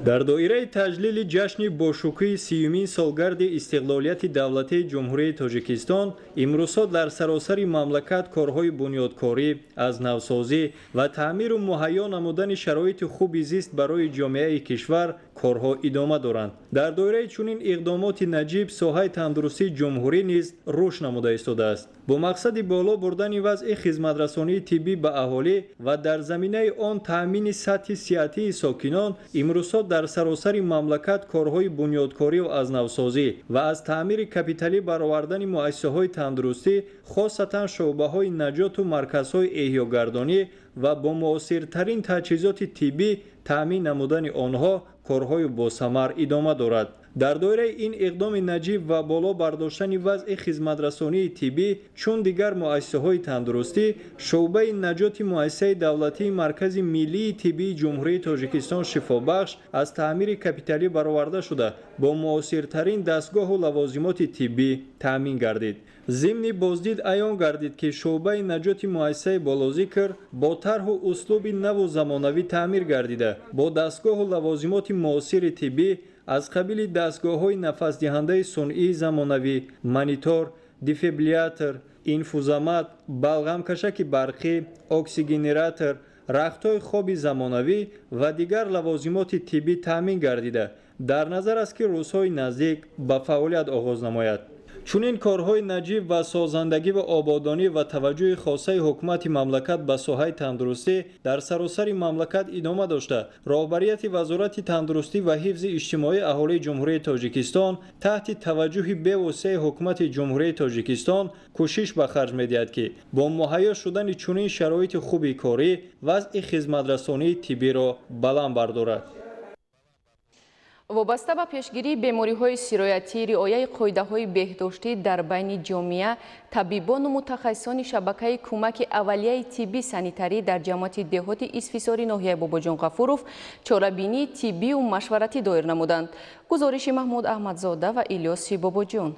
در دایره تجلیل جشن باشکوهی 30مین سالگرد استقلالیت دولتی جمهوری تاجیکستان امروزها در سراسر مملکت کارهای بنیادکاری از نوسازی و تعمیر و مهیا نمودن شرایط خوب زیست برای جامعه کشور کارها ادامه دارند. در دایره چنین اقدامات نجیب ساحه تندرستی جمهوری نیز رشد نموده ایستاده است. با مقصد بالا بردن وضع خدمترسانی طبی به اهالی و در زمینه آن تأمین سطح صحتی ساکنان امروزها در سراسر مملکت کارهای بنیادکاری و از نوسازی و از تعمیر کپیتالی برآوردن مؤسسه‌های تندرستی خاصتا شعبه‌های نجات و مرکزهای احیاگردانی و با مؤثرترین تجهیزات طبی تأمین نمودن آنها کارهای باثمر ادامه دارد. در دایره این اقدام نجیب و بالا برداشتن وضع خدمترسانی طبی چون دیگر مؤسسه‌های تندرستی شعبه نجات مؤسسه دولتی مرکز ملی طبی جمهوری تاجیکستان شفابخش از تعمیر کپیتالی برآورده شده با مؤثرترین دستگاه و لوازمات طبی تأمین گردید. ضمن بازدید عیان گردید که شعبه نجات مؤسسه بالاذکر با طرح و اسلوب نو و زمانوی تعمیر گردیده با دستگاه و لوازمات معاصر طبی аз қабили дастгоҳҳои нафасдиҳандаи сунъии замонавӣ, монитор, дефибриллятор, инфузомат, балғамкашаки барқӣ, оксигенератор, рахтҳои хоби замонавӣ ва дигар лавозимоти тиббӣ таъмин гардида, дар назар аст ки рӯзҳои наздик ба фаъолият оғоз намояд. чунин корҳои наҷиб ва созандагӣ ва ободонӣ ва таваҷҷӯҳи хосаи ҳукумати мамлакат ба соҳаи тандурустӣ дар саросари мамлакат идома дошта, роҳбарияти вазорати тандурустӣ ва ҳифзи иҷтимоии аҳолии ҷумҳурии Тоҷикистон таҳти таваҷҷӯҳи бевоситаи ҳукумати ҷумҳурии Тоҷикистон кӯшиш ба харҷ медиҳад ки бо муҳайё шудани чунин шароити хуби корӣ вазъи хизматрасонии тиббиро баланд бардорад. вобаста ба пешгирии бемориҳои сироятӣ, риояи қоидаҳои беҳдоштӣ дар байни ҷомеа, табибону мутахассисони шабакаи кӯмаки аввалияи тиббӣ санитарӣ дар ҷамоати деҳоти исфисори ноҳияи Бобоҷон Ғафуров чорабинии тиббию машваратӣ доир намуданд. гузориши Маҳмуд Аҳмадзода ва Илёси Бобоҷон.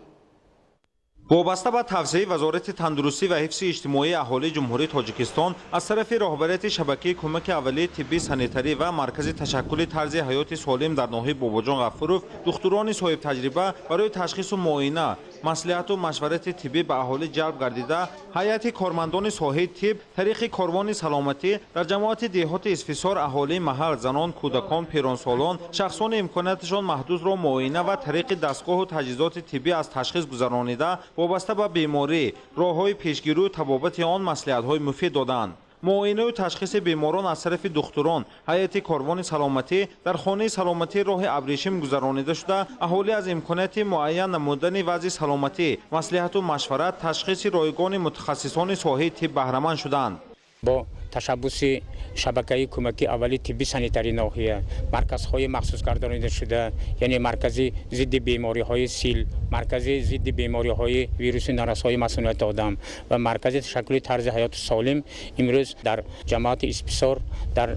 вобаста ба тавсеяи вазорати тандурустӣ ва ҳифзи иҷтимоии аҳолии ҷумҳурии Тоҷикистон аз тарафи роҳбарияти шабакаи кӯмаки аввалияи тиббӣ санитарӣ ва маркази ташаккули тарзи ҳаёти солим дар ноҳияи Бобоҷон Ғафуров духтурони соҳибтаҷриба барои ташхису муоина, маслиҳату машварати тиббӣ ба аҳолӣ ҷалб гардида, ҳайати кормандони соҳаи тибб тариқи корвони саломатӣ дар ҷамоати деҳоти исфисор аҳолии маҳал, занон, кӯдакон, пиронсолон, шахсони имконияташон маҳдудро муоина ва тариқи дастгоҳу таҷҳизоти тиббӣ аз ташхис гузаронида вобаста ба беморӣ, роҳҳои пешгирию табобати он маслиҳатҳои муфид доданд. муоинаю ташхиси беморон аз тарафи духтурон, ҳайати корвони саломатӣ дар хонаи саломатии роҳи абрешим гузаронида шуда, аҳолӣ аз имконияти муайян намудани вазъи саломатӣ, маслиҳату машварат, ташхиси ройгони мутахассисони соҳаи тибб баҳраманд шуданд. бо ташаббуси шабакаи кӯмаки аввалии тибби санитари ноҳия, марказҳои махсус гардонида шуда, яъне маркази зидди бемориҳои сил, маркази зидди бемориҳои вируси нарасҳои масмумияти одам ва маркази ташаккули тарзи ҳаёти солим имрӯз дар ҷамоати исписор дар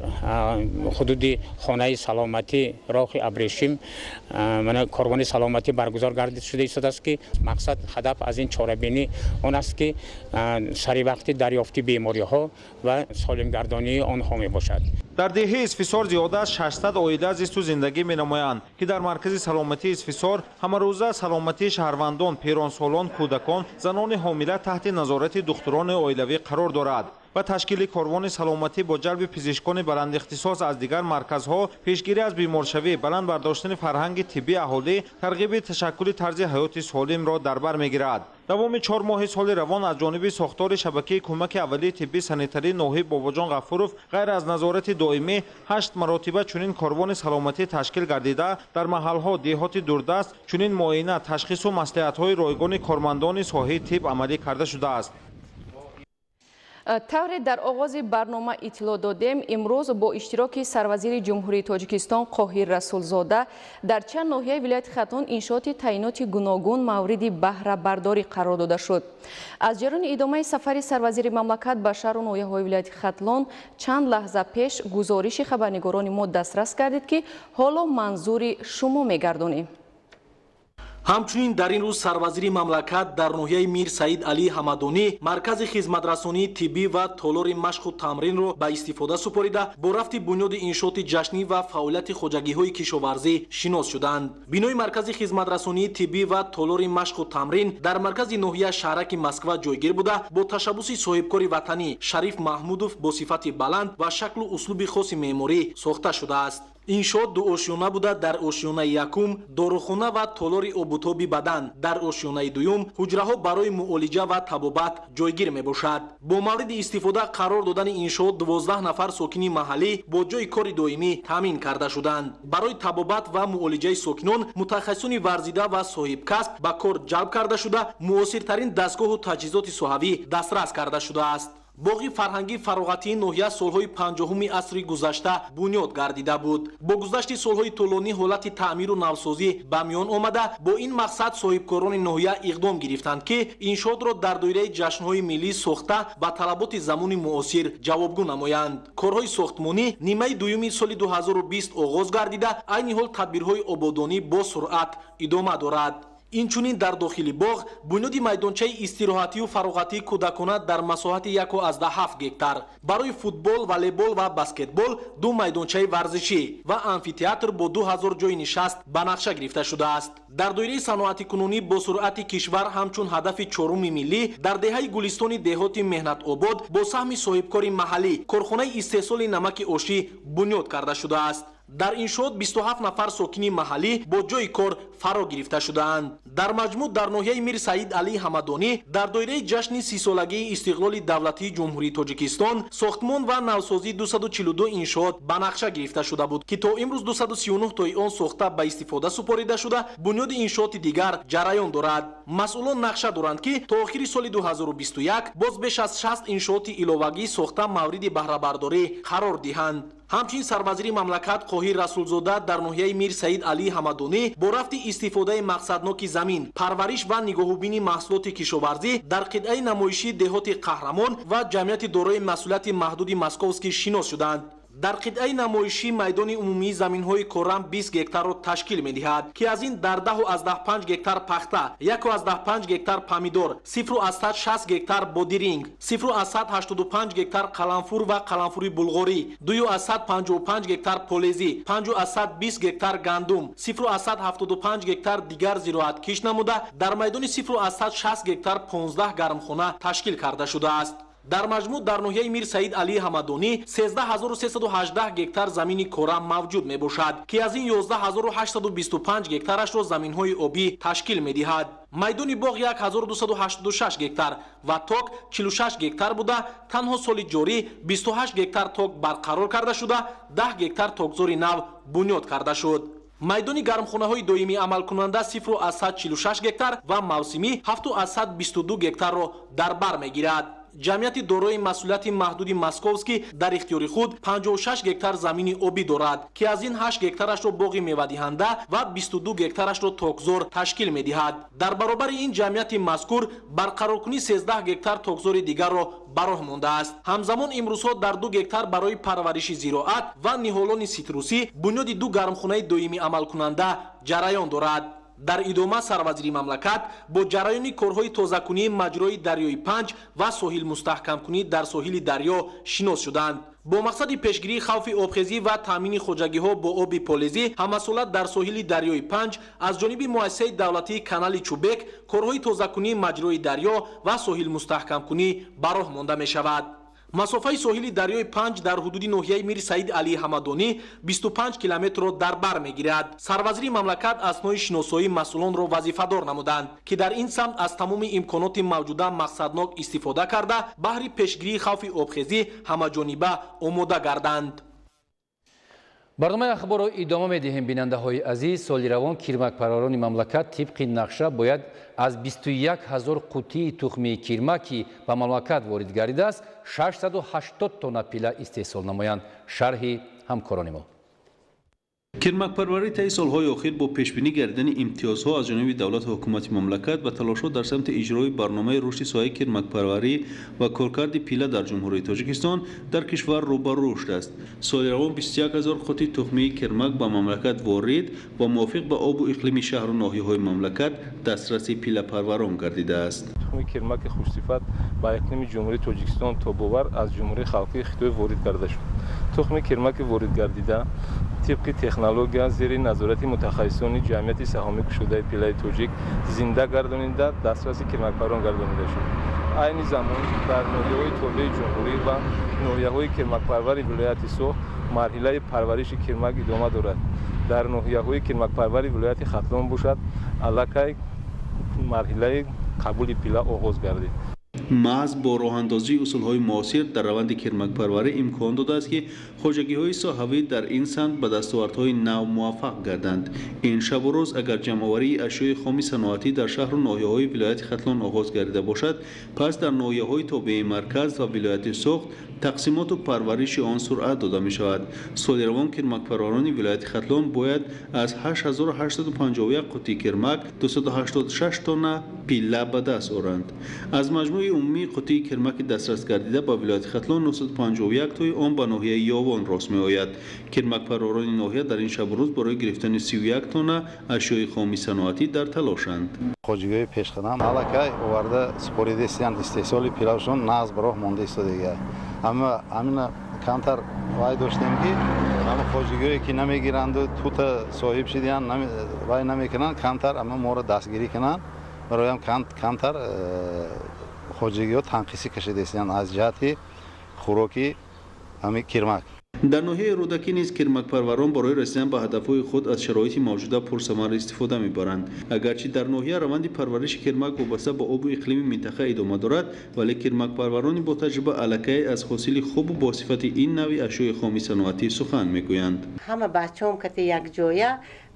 ҳудуди хонаи саломатӣ роҳи абрешим корвони саломатӣ баргузор гардид шуда истодааст ки мақсад ҳадаф аз ин чорабинӣ он аст ки саривақти дарёфти бемориҳо ва солимгардонии онҳо мебошад. дар деҳаи исфисор зиёда аз 600 оила зисту зиндагӣ менамоянд ки дар маркази саломатии исфисор ҳамарӯза саломатии шаҳрвандон, пиронсолон, кӯдакон, занони ҳомила таҳти назорати духтурони оилавӣ қарор дорад ва ташкили корвони саломатӣ бо ҷалби пизишкони баландихтисос аз дигар марказҳо, пешгирӣ аз беморшавӣ, баланд бардоштани фарҳанги тиббии аҳолӣ, тарғиби ташаккули тарзи ҳаёти солимро дар бар мегирад. давоми 4 моҳи соли равон аз ҷониби сохтори шабакаи кӯмаки аввалии тибби санитарӣ ноҳияи Бобоҷон Ғафуров ғайр аз назорати доимӣ 8 маротиба чунин корвони саломатӣ ташкил гардида, дар маҳалҳо, деҳоти дурдаст чунин муоина, ташхису маслиҳатҳои ройгони кормандони соҳаи тибб амалӣ карда шудааст. тавре дар оғози барнома иттилоъ додем, имрӯз бо иштироки сарвазири ҷумҳурии Тоҷикистон Қоҳир Расулзода дар чанд ноҳияи вилояти Хатлон иншооти таъиноти гуногун мавриди баҳрабардорӣ қарор дода шуд. аз ҷарони идомаи сафари сарвазири мамлакат ба шаҳру ноҳияҳои вилояти Хатлон чанд лаҳза пеш гузориши хабарнигорони мо дастрас гардид ки ҳоло манзури шумо мегардонем. ҳамчунин дар ин рӯз сарвазири мамлакат дар ноҳияи Мир Саид Алии Ҳамадонӣ маркази хизматрасонии тиббӣ ва толори машқу тамринро ба истифода супорида бо рафти бунёди иншооти ҷашнӣ ва фаъолияти хоҷагиҳои кишоварзӣ шинос шуданд. бинои маркази хизматрасонии тиббӣ ва толори машқу тамрин дар маркази ноҳия шаҳраки Москва ҷойгир буда бо ташаббуси соҳибкори ватанӣ Шариф Маҳмудов бо сифати баланд ва шаклу услуби хоси меъморӣ сохта шудааст. иншоот ду ошёна буда дар ошёнаи якум дорухона ва толори обутоби бадан, дар ошёнаи дуюм ҳуҷраҳо барои муолиҷа ва табобат ҷойгир мебошад. бо мавриди истифода қарор додани иншоот 12 нафар сокини маҳаллӣ бо ҷои кори доимӣ таъмин карда шуданд. барои табобат ва муолиҷаи сокинон мутахассисони варзида ва соҳибкасб ба кор ҷалб карда шуда муосиртарин дастгоҳу таҷҳизоти соҳавӣ дастрас карда шудааст. боғи фарҳангӣ фароғатии ноҳия солҳои 50-уми асри гузашта бунёд гардида буд. бо гузашти солҳои тӯлонӣ ҳолати таъмиру навсозӣ ба миён омада, бо ин мақсад соҳибкорони ноҳия иқдом гирифтанд ки иншоотро дар доираи ҷашнҳои миллӣ сохта ба талаботи замони муосир ҷавобгӯ намоянд. корҳои сохтмонӣ нимаи дуюми соли 2020 оғоз гардида, айни ҳол тадбирҳои ободонӣ бо суръат идома дорад. инчунин дар дохили боғ бунёди майдончаи истироҳатию фароғатии кӯдакона дар масоҳати 1.7 гектар, барои футбол, волейбол ва баскетбол 2 майдончаи варзишӣ ва амфитеатр бо 2000 ҷои нишаст ба нақша гирифта шудааст. дар доираи саноати кунунӣ бо суръати кишвар ҳамчун ҳадафи чоруми миллӣ дар деҳаи гулистони деҳоти меҳнатобод бо саҳми соҳибкори маҳаллӣ корхонаи истеҳсоли намаки ошӣ бунёд карда шудааст. дар иншоот 27 нафар сокини маҳаллӣ бо ҷои кор фаро гирифта шудаанд. дар маҷмӯъ дар ноҳияи мир Саид Алӣ Ҳамадонӣ дар доираи ҷашни 30-солагии истиқлоли давлатии Ҷумҳурии Тоҷикистон сохтмон ва навсозии 242 иншоот ба нақша гирифта шуда буд ки то имрӯз 239 тои он сохта ба истифода супорида шуда, бунёди иншооти дигар ҷараён дорад. масъулон нақша доранд ки то охири соли 2021 боз беш аз 60 иншооти иловагӣ сохта мавриди баҳрабардорӣ қарор диҳанд. ҳамчунин сарвазири мамлакат Қоҳир Расулзода дар ноҳияи мир Саид Алӣ Ҳамадонӣ бо рафти истифодаи мақсадноки замин, парвариш ва нигоҳубини маҳсулоти кишоварзӣ дар қитъаи намоишии деҳоти Қаҳрамон ва ҷамъияти дорои масъулияти маҳдуди Московский шинос шуданд. дар қитъаи намоишӣ майдони умумии заминҳои корам 20 гектарро ташкил медиҳад ки аз ин дар 10.5 гектар пахта, 1.5 гектар помидор, 0.60 гектар бодиринг, 0.85 гектар қаламфур ва қаламфури булғорӣ, 2.55 гектар полезӣ, 5.20 гектар гандум, 0.75 гектар дигар зироаткиш намуда дар майдони 0.60 гектар 15 гармхона ташкил карда шудааст. дар маҷмӯъ дар ноҳияи мир Саид Алӣ Ҳамадонӣ 13318 гектар замини корам мавҷуд мебошад ки аз ин 11825 гектарашро заминҳои обӣ ташкил медиҳад. майдони боғ 1286 гектар ва ток 46 гектар буда, танҳо соли ҷорӣ 28 гектар ток барқарор карда шуда, 10 гектар токзори нав бунёд карда шуд. майдони гармхонаҳои доимӣ амалкунанда 0.46 гектар ва мавсимӣ 7.22 гектарро дар бар мегирад. ҷамъияти дорои масъулияти маҳдуди Московский дар ихтиёри худ 56 гектар замини обӣ дорад ки аз ин 8 гектарашро боғи мевадиҳанда ва 22 гектарашро токзор ташкил медиҳад. дар баробари ин ҷамъияти мазкур барқароркунии 13 гектар токзори дигарро ба роҳ мондааст. ҳамзамон имрӯзҳо дар 2 гектар барои парвариши зироат ва ниҳолони ситрусӣ бунёди 2 гармхонаи доимӣ амалкунанда ҷараён дорад. дар идома сарвазири мамлакат бо ҷараёни корҳои тозакунии маҷрои дарёи Панҷ ва соҳилмустаҳкамкунӣ дар соҳили дарё шинос шуданд. бо мақсади пешгирии хавфи обхезӣ ва таъмини хоҷагиҳо бо оби полезӣ ҳамасола дар соҳили дарёи Панҷ аз ҷониби муассисаи давлатии канали Чӯбек корҳои тозакунии маҷрои дарё ва соҳилмустаҳкамкунӣ ба роҳ монда мешавад. масофаи соҳили дарёи Панҷ дар ҳудуди ноҳияи мир Саид Алӣ Ҳамадонӣ 25 километрро дар бар мегирад. сарвазири мамлакат аснои шиносоии масъулонро вазифадор намуданд ки дар ин самт аз тамоми имконоти мавҷуда мақсаднок истифода карда баҳри пешгирии хавфи обхезӣ ҳамаҷониба омода гарданд. барномаи ахборро идома медиҳем. бинандаҳои азиз, соли равон кирмакпарварони мамлакат тибқи нақша бояд аз 21 000 қутии тухми кирмак ки ба мамлакат ворид гардидааст 680 тонна пила истеҳсол намоянд. шарҳи ҳамкорони мо. кирмакпарварӣ таи солҳои охир бо пешбинӣ гардидани имтиёзҳо аз ҷониби давлату ҳукумати мамлакат ва талошҳо дар самти иҷрои барномаи рушди соҳаи кирмакпарварӣ ва коркарди пила дар ҷумҳурии Тоҷикистон дар кишвар рӯ ба рушд аст. соли равон 21 000 қути тухмии кирмак ба мамлакат ворид ва мувофиқ ба обу иқлими шаҳру ноҳияҳои мамлакат дастраси пилапарварон гардидааст. тухми кирмаки хушсифат ба иқлими ҷумҳурии Тоҷикистон тобовар аз ҷумҳурии халқии Хитой ворид карда шуд. тухми кирмаки ворид гардида тибқи технология зери назорати мутахассисони ҷамъияти саҳомӣ кушодаи пилаи тоҷик зинда гардонида дастраси кирмакпарварон гардонида шуд. айни замон дар ноҳияҳои тобеи ҷумҳурӣ ва ноҳияҳои кирмакпарвари вилояти Соҳ марҳилаи парвариши кирмак идома дорад. дар ноҳияҳои кирмакпарвари вилояти Хатлон бошад аллакай марҳилаи қабули пила оғоз гардид. маҳз бо роҳандозии усулҳои муосир дар раванди кирмакпарварӣ имкон додааст ки хоҷагиҳои соҳавӣ дар ин самт ба дастовардҳои нав муваффақ гарданд. ин шабу рӯз агар ҷамъоварии ашёи хоми саноатӣ дар шаҳру ноҳияҳои вилояти Хатлон оғоз гардида бошад, пас дар ноҳияҳои тобеи марказ ва вилояти Соғд тақсимоту парвариши он суръат дода мешавад. соли равон кирмакпарварони вилояти Хатлон бояд аз 8851 қути кирмак, 286 тонна пилла ба даст оранд. Аз маҷмӯи умумии қуттии кирмаки дастрас гардида ба вилояти Хатлон 951 тои он ба ноҳияи Ёвон рост меояд. Кирмакпарварони ноҳия дар ин шабу рӯз барои гирифтани 31 тонна ашёи хоми саноатӣ дар талошанд. хоҷигои пешқадам аллакай оварда споридестиян истеҳсоли пилавшон нағз ба роҳ монда истодага. Аммо амина камтар вай доштем ки ама хоҷигое ки намегиранду тута соҳиб шидиян вай намекунанд камтар аммо моро дастгирӣ кунанд бароям камтар хоҷигиҳо танқисӣ кашидастиянд аз ҷиҳати хӯроки ами кирмак. дар ноҳияи рӯдакӣ низ кирмакпарварон барои расидан ба ҳадафҳои худ аз шароити мавҷуда пурсамара истифода мебаранд. агарчи дар ноҳия раванди парвариши кирмак вобаста ба обу иқлими минтақа идома дорад, вале кирмакпарварони бо таҷриба аллакай аз ҳосили хубу босифати ин навъи ашёи хоми саноатӣ сухан мегӯянд. ҳама бачаҳом кати якҷоя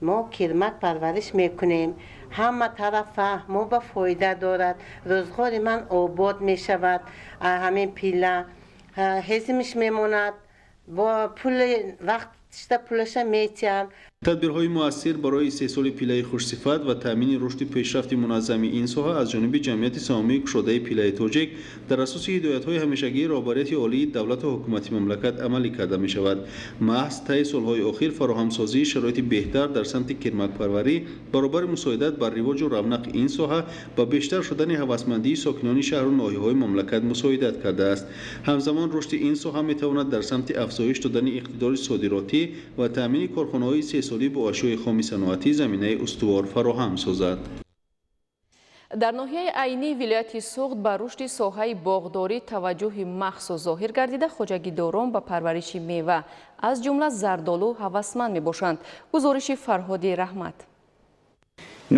мо кирмак парвариш мекунем. ҳама тараф фаҳмо ба фоида дорад. рӯзгори ман обод мешавад. ҳамин пилла ҳезимиш мемонад. бо пули вақтишта пулаша мечанд. тадбирҳои муассир барои истеҳсоли пиллаи хушсифат ва таъмини рушди пешрафти муназзами ин соҳа аз ҷониби ҷамъияти саҳомии кушодаи пиллаи тоҷик дар асоси ҳидоятҳои ҳамешагии роҳбарияти олии давлату ҳукумати мамлакат амалӣ карда мешавад. маҳз таи солҳои охир фароҳамсозии шароити беҳтар дар самти кирмакпарварӣ баробари мусоидат бар ривоҷу равнақи ин соҳа ба бештар шудани ҳавасмандии сокинони шаҳру ноҳияҳои мамлакат мусоидат кардааст. ҳамзамон рушди ин соҳа метавонад дар самти афзоиш додани иқтидори содиротӣ ва таъмини корхонаҳои бо ашёи хоми саноатӣ заминаи устувор фароҳам созад. дар ноҳияи айнӣ вилояти суғд ба рушди соҳаи боғдорӣ таваҷҷӯҳи махсус зоҳир гардида хоҷагидорон ба парвариши мева аз ҷумла зардолу ҳавасманд мебошанд. гузориши Фарҳоди Раҳмат.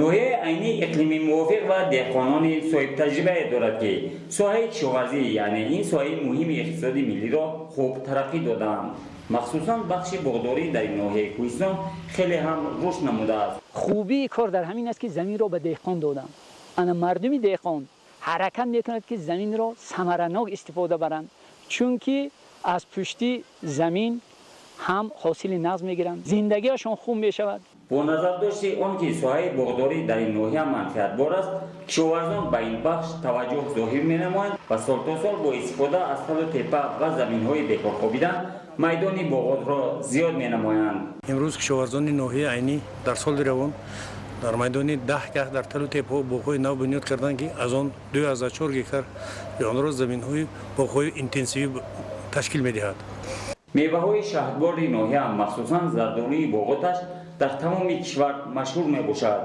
ноҳияи айнӣ иқлими мувофиқ ва деҳқонони соҳибтаҷрибае дорад ки соҳаи кишоварзӣ яъне ин соҳаи муҳими иқтисоди миллиро хуб тараққӣ додаанд. махсусан бахши боғдорӣ дар ноҳияи Кӯҳистон хеле ҳам рушд намудааст. хубии кор дар ҳамин аст ки заминро ба деҳқон додам. ана мардуми деҳқон ҳаракат мекунад ки заминро самаранок истифода баранд, чунки аз пушти замин ҳам ҳосили нағз мегиранд, зиндагиашон хуб мешавад. бо назардошти он ки соҳаи боғдорӣ дар ин ноҳия манфиатбор аст, кишоварзон ба ин бахш таваҷҷӯҳ зоҳир менамоянд ва солтосол бо истифода аз талу тепа ва заминҳои бекорхобида майдони боғотро зиёд менамоянд. имрӯз кишоварзони ноҳияи айнӣ дар соли равон дар майдони 10 гах дар талу тепаҳо боғҳои нав бунёд карданд ки аз он 24 гектар онро заминҳои боғҳои интенсивӣ ташкил медиҳад. меваҳои шаҳрбори ноҳия махсусан зардолии боғоташ дар тамоми кишвар машҳур мебошад.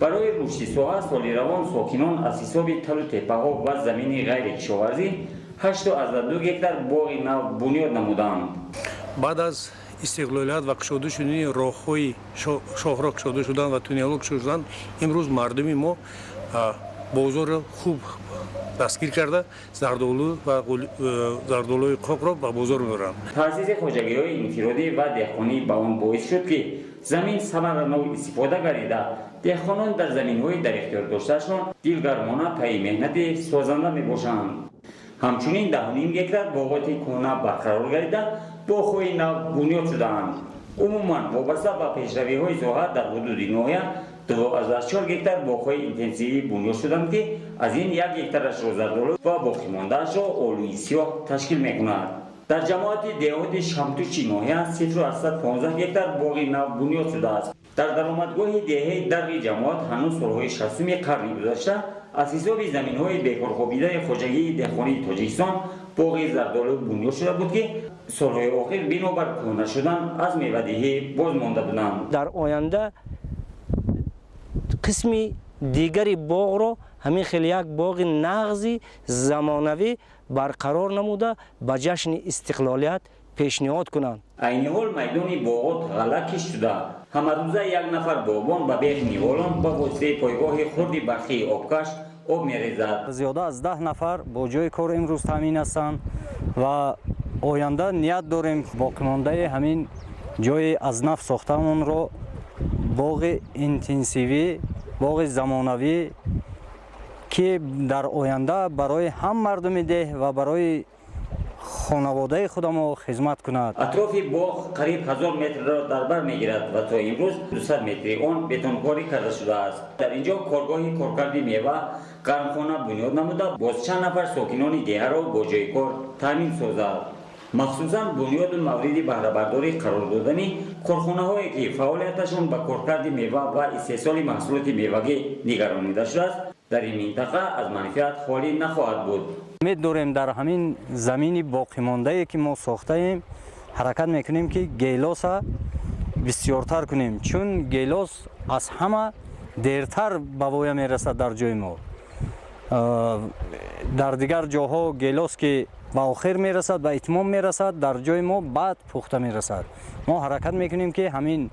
барои рушди соҳа соли равон сокинон аз ҳисоби талу тепаҳо ва замини ғайри кишоварзӣ 82 гектар боғи нав бунёд намуданд. баъд аз истиқлолият ва кушода шудани роҳҳои шоҳро кушода шудан ва туннелҳо кушода шудан, имрӯз мардуми мо бозорро хуб дастгир карда зардолу ва зардолуи қоқро ба бозор меоранд. таъсиси хоҷагиҳои инфиродӣ ва деҳқонӣ ба он боис шуд ки замин самаранок истифода гардида деҳқонон дар заминҳои дар ихтиёр доштаашон дилгармона пайи меҳнати созанда мебошанд. ҳамчунин 10 гектар боғоти кӯҳна барқарор гардида боғҳои нав бунёд шудаанд. умуман вобаста ба пешравиҳои соҳа дар ҳудуди ноҳия 2,4 гектар боғҳои интенсивӣ бунёд шуданд ки аз ин 1 гектарашро зардолу ва боқимондаашро олӯи сиёҳ ташкил мекунад. дар ҷамоати деҳоти шамтучи ноҳия 0,15 гектар боғи нав бунёд шудааст. дар даромадгоҳи деҳаи дарғи ҷамоат ҳанӯз солҳои 60-уми қарни гузашта аз ҳисоби заминҳои бекорхобидаи хоҷагии деҳқонии Тоҷикистон боғи зардолу бунёд шуда буд ки солҳои охир бинобар кӯҳна шудан аз мевадиҳӣ боз монда буданд. дар оянда қисми дигари боғро ҳамин хеле як боғи нағзи замонавӣ барқарор намуда ба ҷашни истиқлолият пешниҳод кунанд. айни ҳол майдони боғот ғалаки шуда ҳамарӯза як нафар боғбон ба беғ меволон ба воситаи пойгоҳи хурди барқии обкаш об мерезад. зиёда аз 10 нафар бо ҷои кор имрӯз таъмин ҳастанд ва оянда ният дорем боқимондаи ҳамин ҷои аз нав сохтаамонро боғи интенсивӣ, боғи замонавӣ ки дар оянда барои ҳам мардуми деҳ ва барои خانواده خودمو خدمت کند. اطراف باغ قریب 1000 متر را در بر میگیرد و تا امروز 200 متری آن بتونکاری کرده شده است. در اینجا کارگاه کارکردی میوه گرمخانه بنیاد نموده، باز چند نفر ساکنان دیه را با جای کار تامین سازد. مخصوصا بنیاد موردی بهره برداری قرار دادن کارخانه هایی که فعالیتشان به کارکرد میوه و استحصال محصولات میوگی نگرانیده شده است، در این منطقه از منفعت خالی نخواهد بود. امید داریم در همین زمین باقی مانده که ما ساخته ایم حرکت میکنیم که گیلاس بسیارتر کنیم، چون گیلاس از همه دیرتر به وای میرسد در جای ما. در دیگر جاها گیلاس که به آخر میرسد به اتمام میرسد، در جای ما بعد پخته میرسد. ما حرکت میکنیم که همین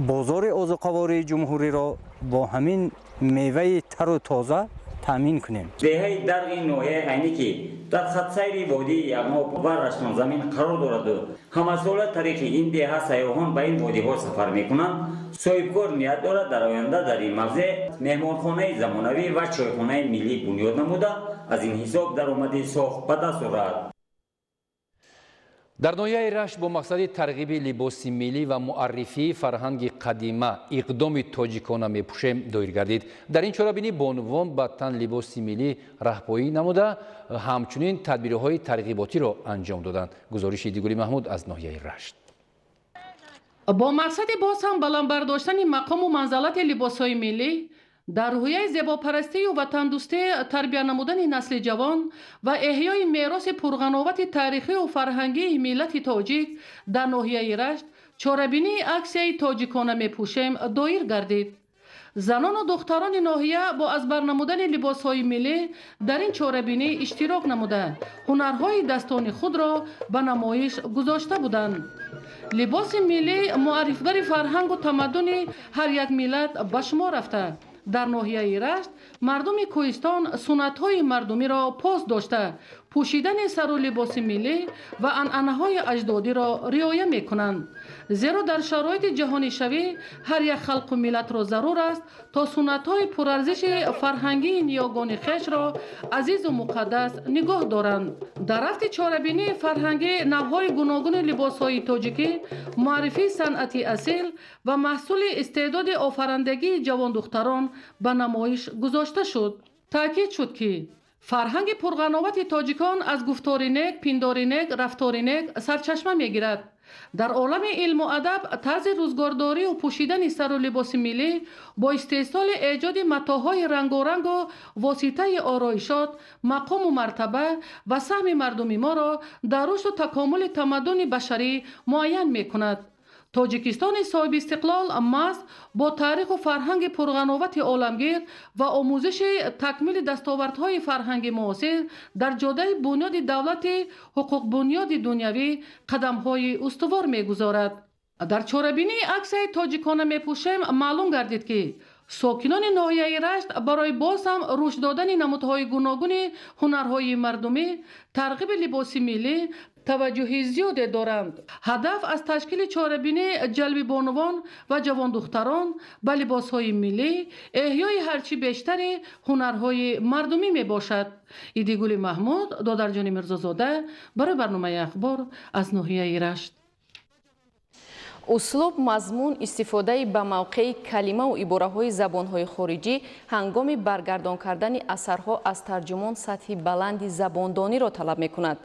بازار آذوقه‌واری جمهوری را با همین میوه تر و تازه تامین کنیم. دهه در این ناحیه عینی که در خط سیر وادی یغما و رشتان زمین قرار دارد و همه سال طریق این دهه سیاحان به این وادی ها سفر میکنند، صاحبکار نیت دارد در آینده در این موضع مهمانخانه زمانوی و چایخانه ملی بنیاد نموده از این حساب درآمد ساخت به دست آورد. در ناحیه رشت با مقصد ترغیب لباس ملی و معرفی فرهنگ قدیمه اقدام تاجیکانه میپوشیم دایر گردید. در این چاره‌بینی بانوان به تن لباس ملی راهپایی نموده، همچنین تدبیرهای ترغیباتی را انجام دادند. گزارش دیگری محمود از ناحیه رشت. با مقصد باز هم بلند برداشتن مقام و منزلت لباس‌های ملی در روحیه زیباپرستی و وطندوستی تربیت نمودن نسل جوان و احیای میراث پرغناوت تاریخی و فرهنگی ملت تاجیک در ناحیه رشت چاره‌بینی اکسیای تاجیکانه میپوشیم دایر گردید. زنان و دختران ناحیه با از برنمودن لباس‌های ملی در این چاره‌بینی اشتراک نموده هنرهای دستان خود را به نمایش گذاشته بودند. لباس ملی معرفگر فرهنگ و تمدن هر یک ملت به شمار رفته. در ناحیه رشت مردم کوهستان سنت‌های مردمی را پاس داشته پوشیدن سر و لباس ملی و عنعنه‌های اجدادی را رعایت می‌کنند، زیرا در شرایط جهانی شوی هر یک خلق و ملت را ضرور است تا سنت‌های پرارزش فرهنگی نیاگان خویش را عزیز و مقدس نگاه دارند. در رفت چاره‌بینی فرهنگی نوهای گوناگون لباس‌های تاجیکی، معرفی صنعتی اصیل و محصول استعداد آفرندگی جوان دختران به نمایش گذاشته شد. تاکید شد که فرهنگ پرغناوت تاجیکان از گفتار نیک، پیندار نیک، رفتار نیک سرچشمه میگیرد. در عالم علم و ادب طرز روزگارداری و پوشیدن سر و لباس ملی با استحصال ایجاد متاعهای رنگارنگ و واسطه آرایشات مقام و مرتبه و سهم مردم ما را در رشد و تکامل تمدن بشری معین میکند. تاجیکستان صاحب استقلال محض با تاریخ و فرهنگ پرغناوت عالمگیر و آموزش تکمیل دستاوردهای فرهنگ معاصر در جاده بنیاد دولت حقوق بنیاد دنیوی قدم‌های استوار می‌گذارد. در چاره‌بینی عکس‌های تاجیکانه میپوشیم معلوم گردید که ساکنان ناحیه رشت برای باز هم رشد دادن نمودهای گوناگون هنرهای مردمی، ترغیب لباس ملی توجه زیاد دارند. هدف از تشکیل چاره‌بینی جلب بانوان و جوان دختران به لباس‌های ملی، احیای هرچی بیشتر هنرهای مردمی می باشد. ایدیگل محمود، دادرجان امروززاده، برای برنامه اخبار از ناحیه رشت. услуб мазмун истифодаи ба мавқеи калимаву ибораҳои забонҳои хориҷӣ ҳангоми баргардон кардани асарҳо аз тарҷумон сатҳи баланди забондониро талаб мекунад.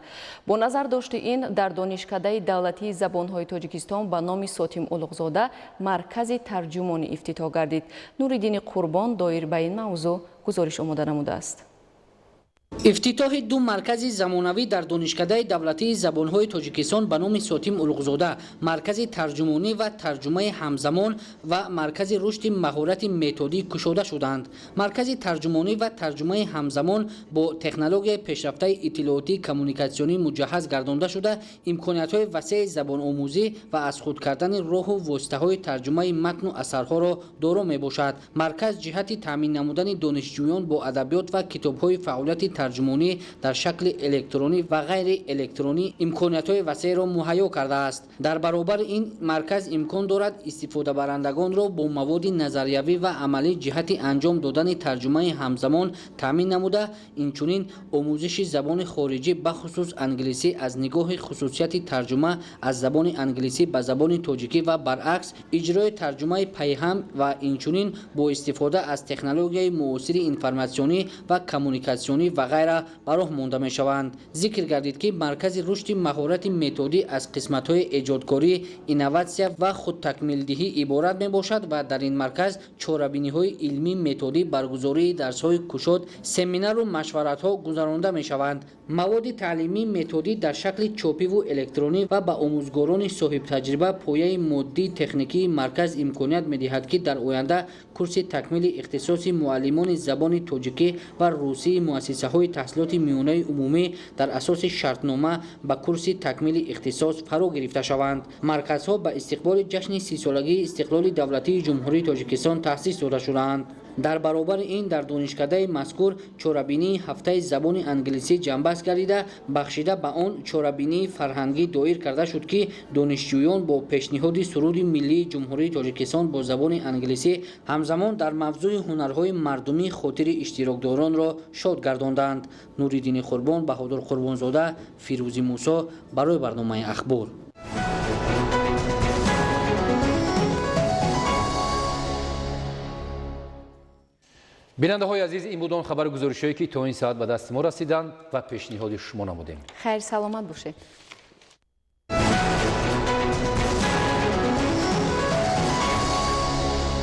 бо назар дошти ин дар донишкадаи давлатии забонҳои тоҷикистон ба номи Сотим Улуғзода маркази тарҷумонӣ ифтитоҳ гардид. Нуриддини Қурбон доир ба ин мавзӯъ гузориш омода намудааст. افتتاح دو مرکز زمانوی در دانشکده دولتی زبانهای تاجیکستان به نام ساتیم الغزاده، مرکز ترجمانی و ترجمه همزمان و مرکز رشد مهارت متدی گشوده شدند. مرکز ترجمانی و ترجمه همزمان با تکنولوژی پیشرفته اطلاعاتی کمونیکاسیونی مجهز گردانده شده، امکانیت‌های وسیع زبان آموزی و از خود کردن راه و واسطه‌های ترجمه متن و اثرها را دارا میباشد. مرکز جهت تامین نمودن دانشجویان با ادبیات و کتاب‌های فعالیت ترجمانی در شکل الکترونی و غیر الکترونی امکانات‌های وسیع را مهیا کرده است. در برابر این مرکز امکان دارد استفاده برندگان را با مواد نظریوی و عملی جهت انجام دادن ترجمه همزمان تامین نموده، اینچنین آموزش زبان خارجی بخصوص انگلیسی از نگاه خصوصیت ترجمه از زبان انگلیسی به زبان تاجیکی و برعکس، اجرای ترجمه پیهم و اینچنین با استفاده از تکنولوژی معاصر انفرماسیونی و کمونیکاسیونی و غیره به راه مانده می شوند. ذکر گردید که مرکز رشد مهارت متدی از قسمت‌های ایجادکاری، اینواسیون و خود تکمیل دهی عبارت می باشد و در این مرکز چاره‌بینی‌های علمی متدی، برگزاری درس‌های کشاد، سمینار و مشورت‌ها گذرانده می شوند. مواد تعلیمی متدی در شکل چاپی و الکترونی و به آموزگاران صاحب تجربه پایه مادی تکنیکی مرکز امکانیت می دهد که در آینده کورس تکمیل اختصاصی معلمان زبان تاجیکی و روسی مؤسسه‌های تحصیلات میانه عمومی در اساس شرطنامه به کورس تکمیل اختصاص فرا گرفته شوند. مرکزها به استقبال جشن 30 سالگی استقلال دولتی جمهوری تاجیکستان تأسیس داده شدند. در برابر این در دانشکده مذکور چاره‌بینی هفته زبان انگلیسی جنبست گردیده، بخشیده به آن چاره‌بینی فرهنگی دایر کرده شد که دانشجویان با پیشنهاد سرود ملی جمهوری تاجیکستان با زبان انگلیسی همزمان در موضوع هنرهای مردمی خاطر اشتراکداران را شاد گرداندند. نوریدین قربان، بهادر قربانزاده، فیروزی موسی برای برنامه اخبار. бинандаҳои азиз, ин буд он хабару гузоришҳое ки то ин соат ба дасти мо расиданд ва пешниҳоди шумо намудем. хайр саломат бошед.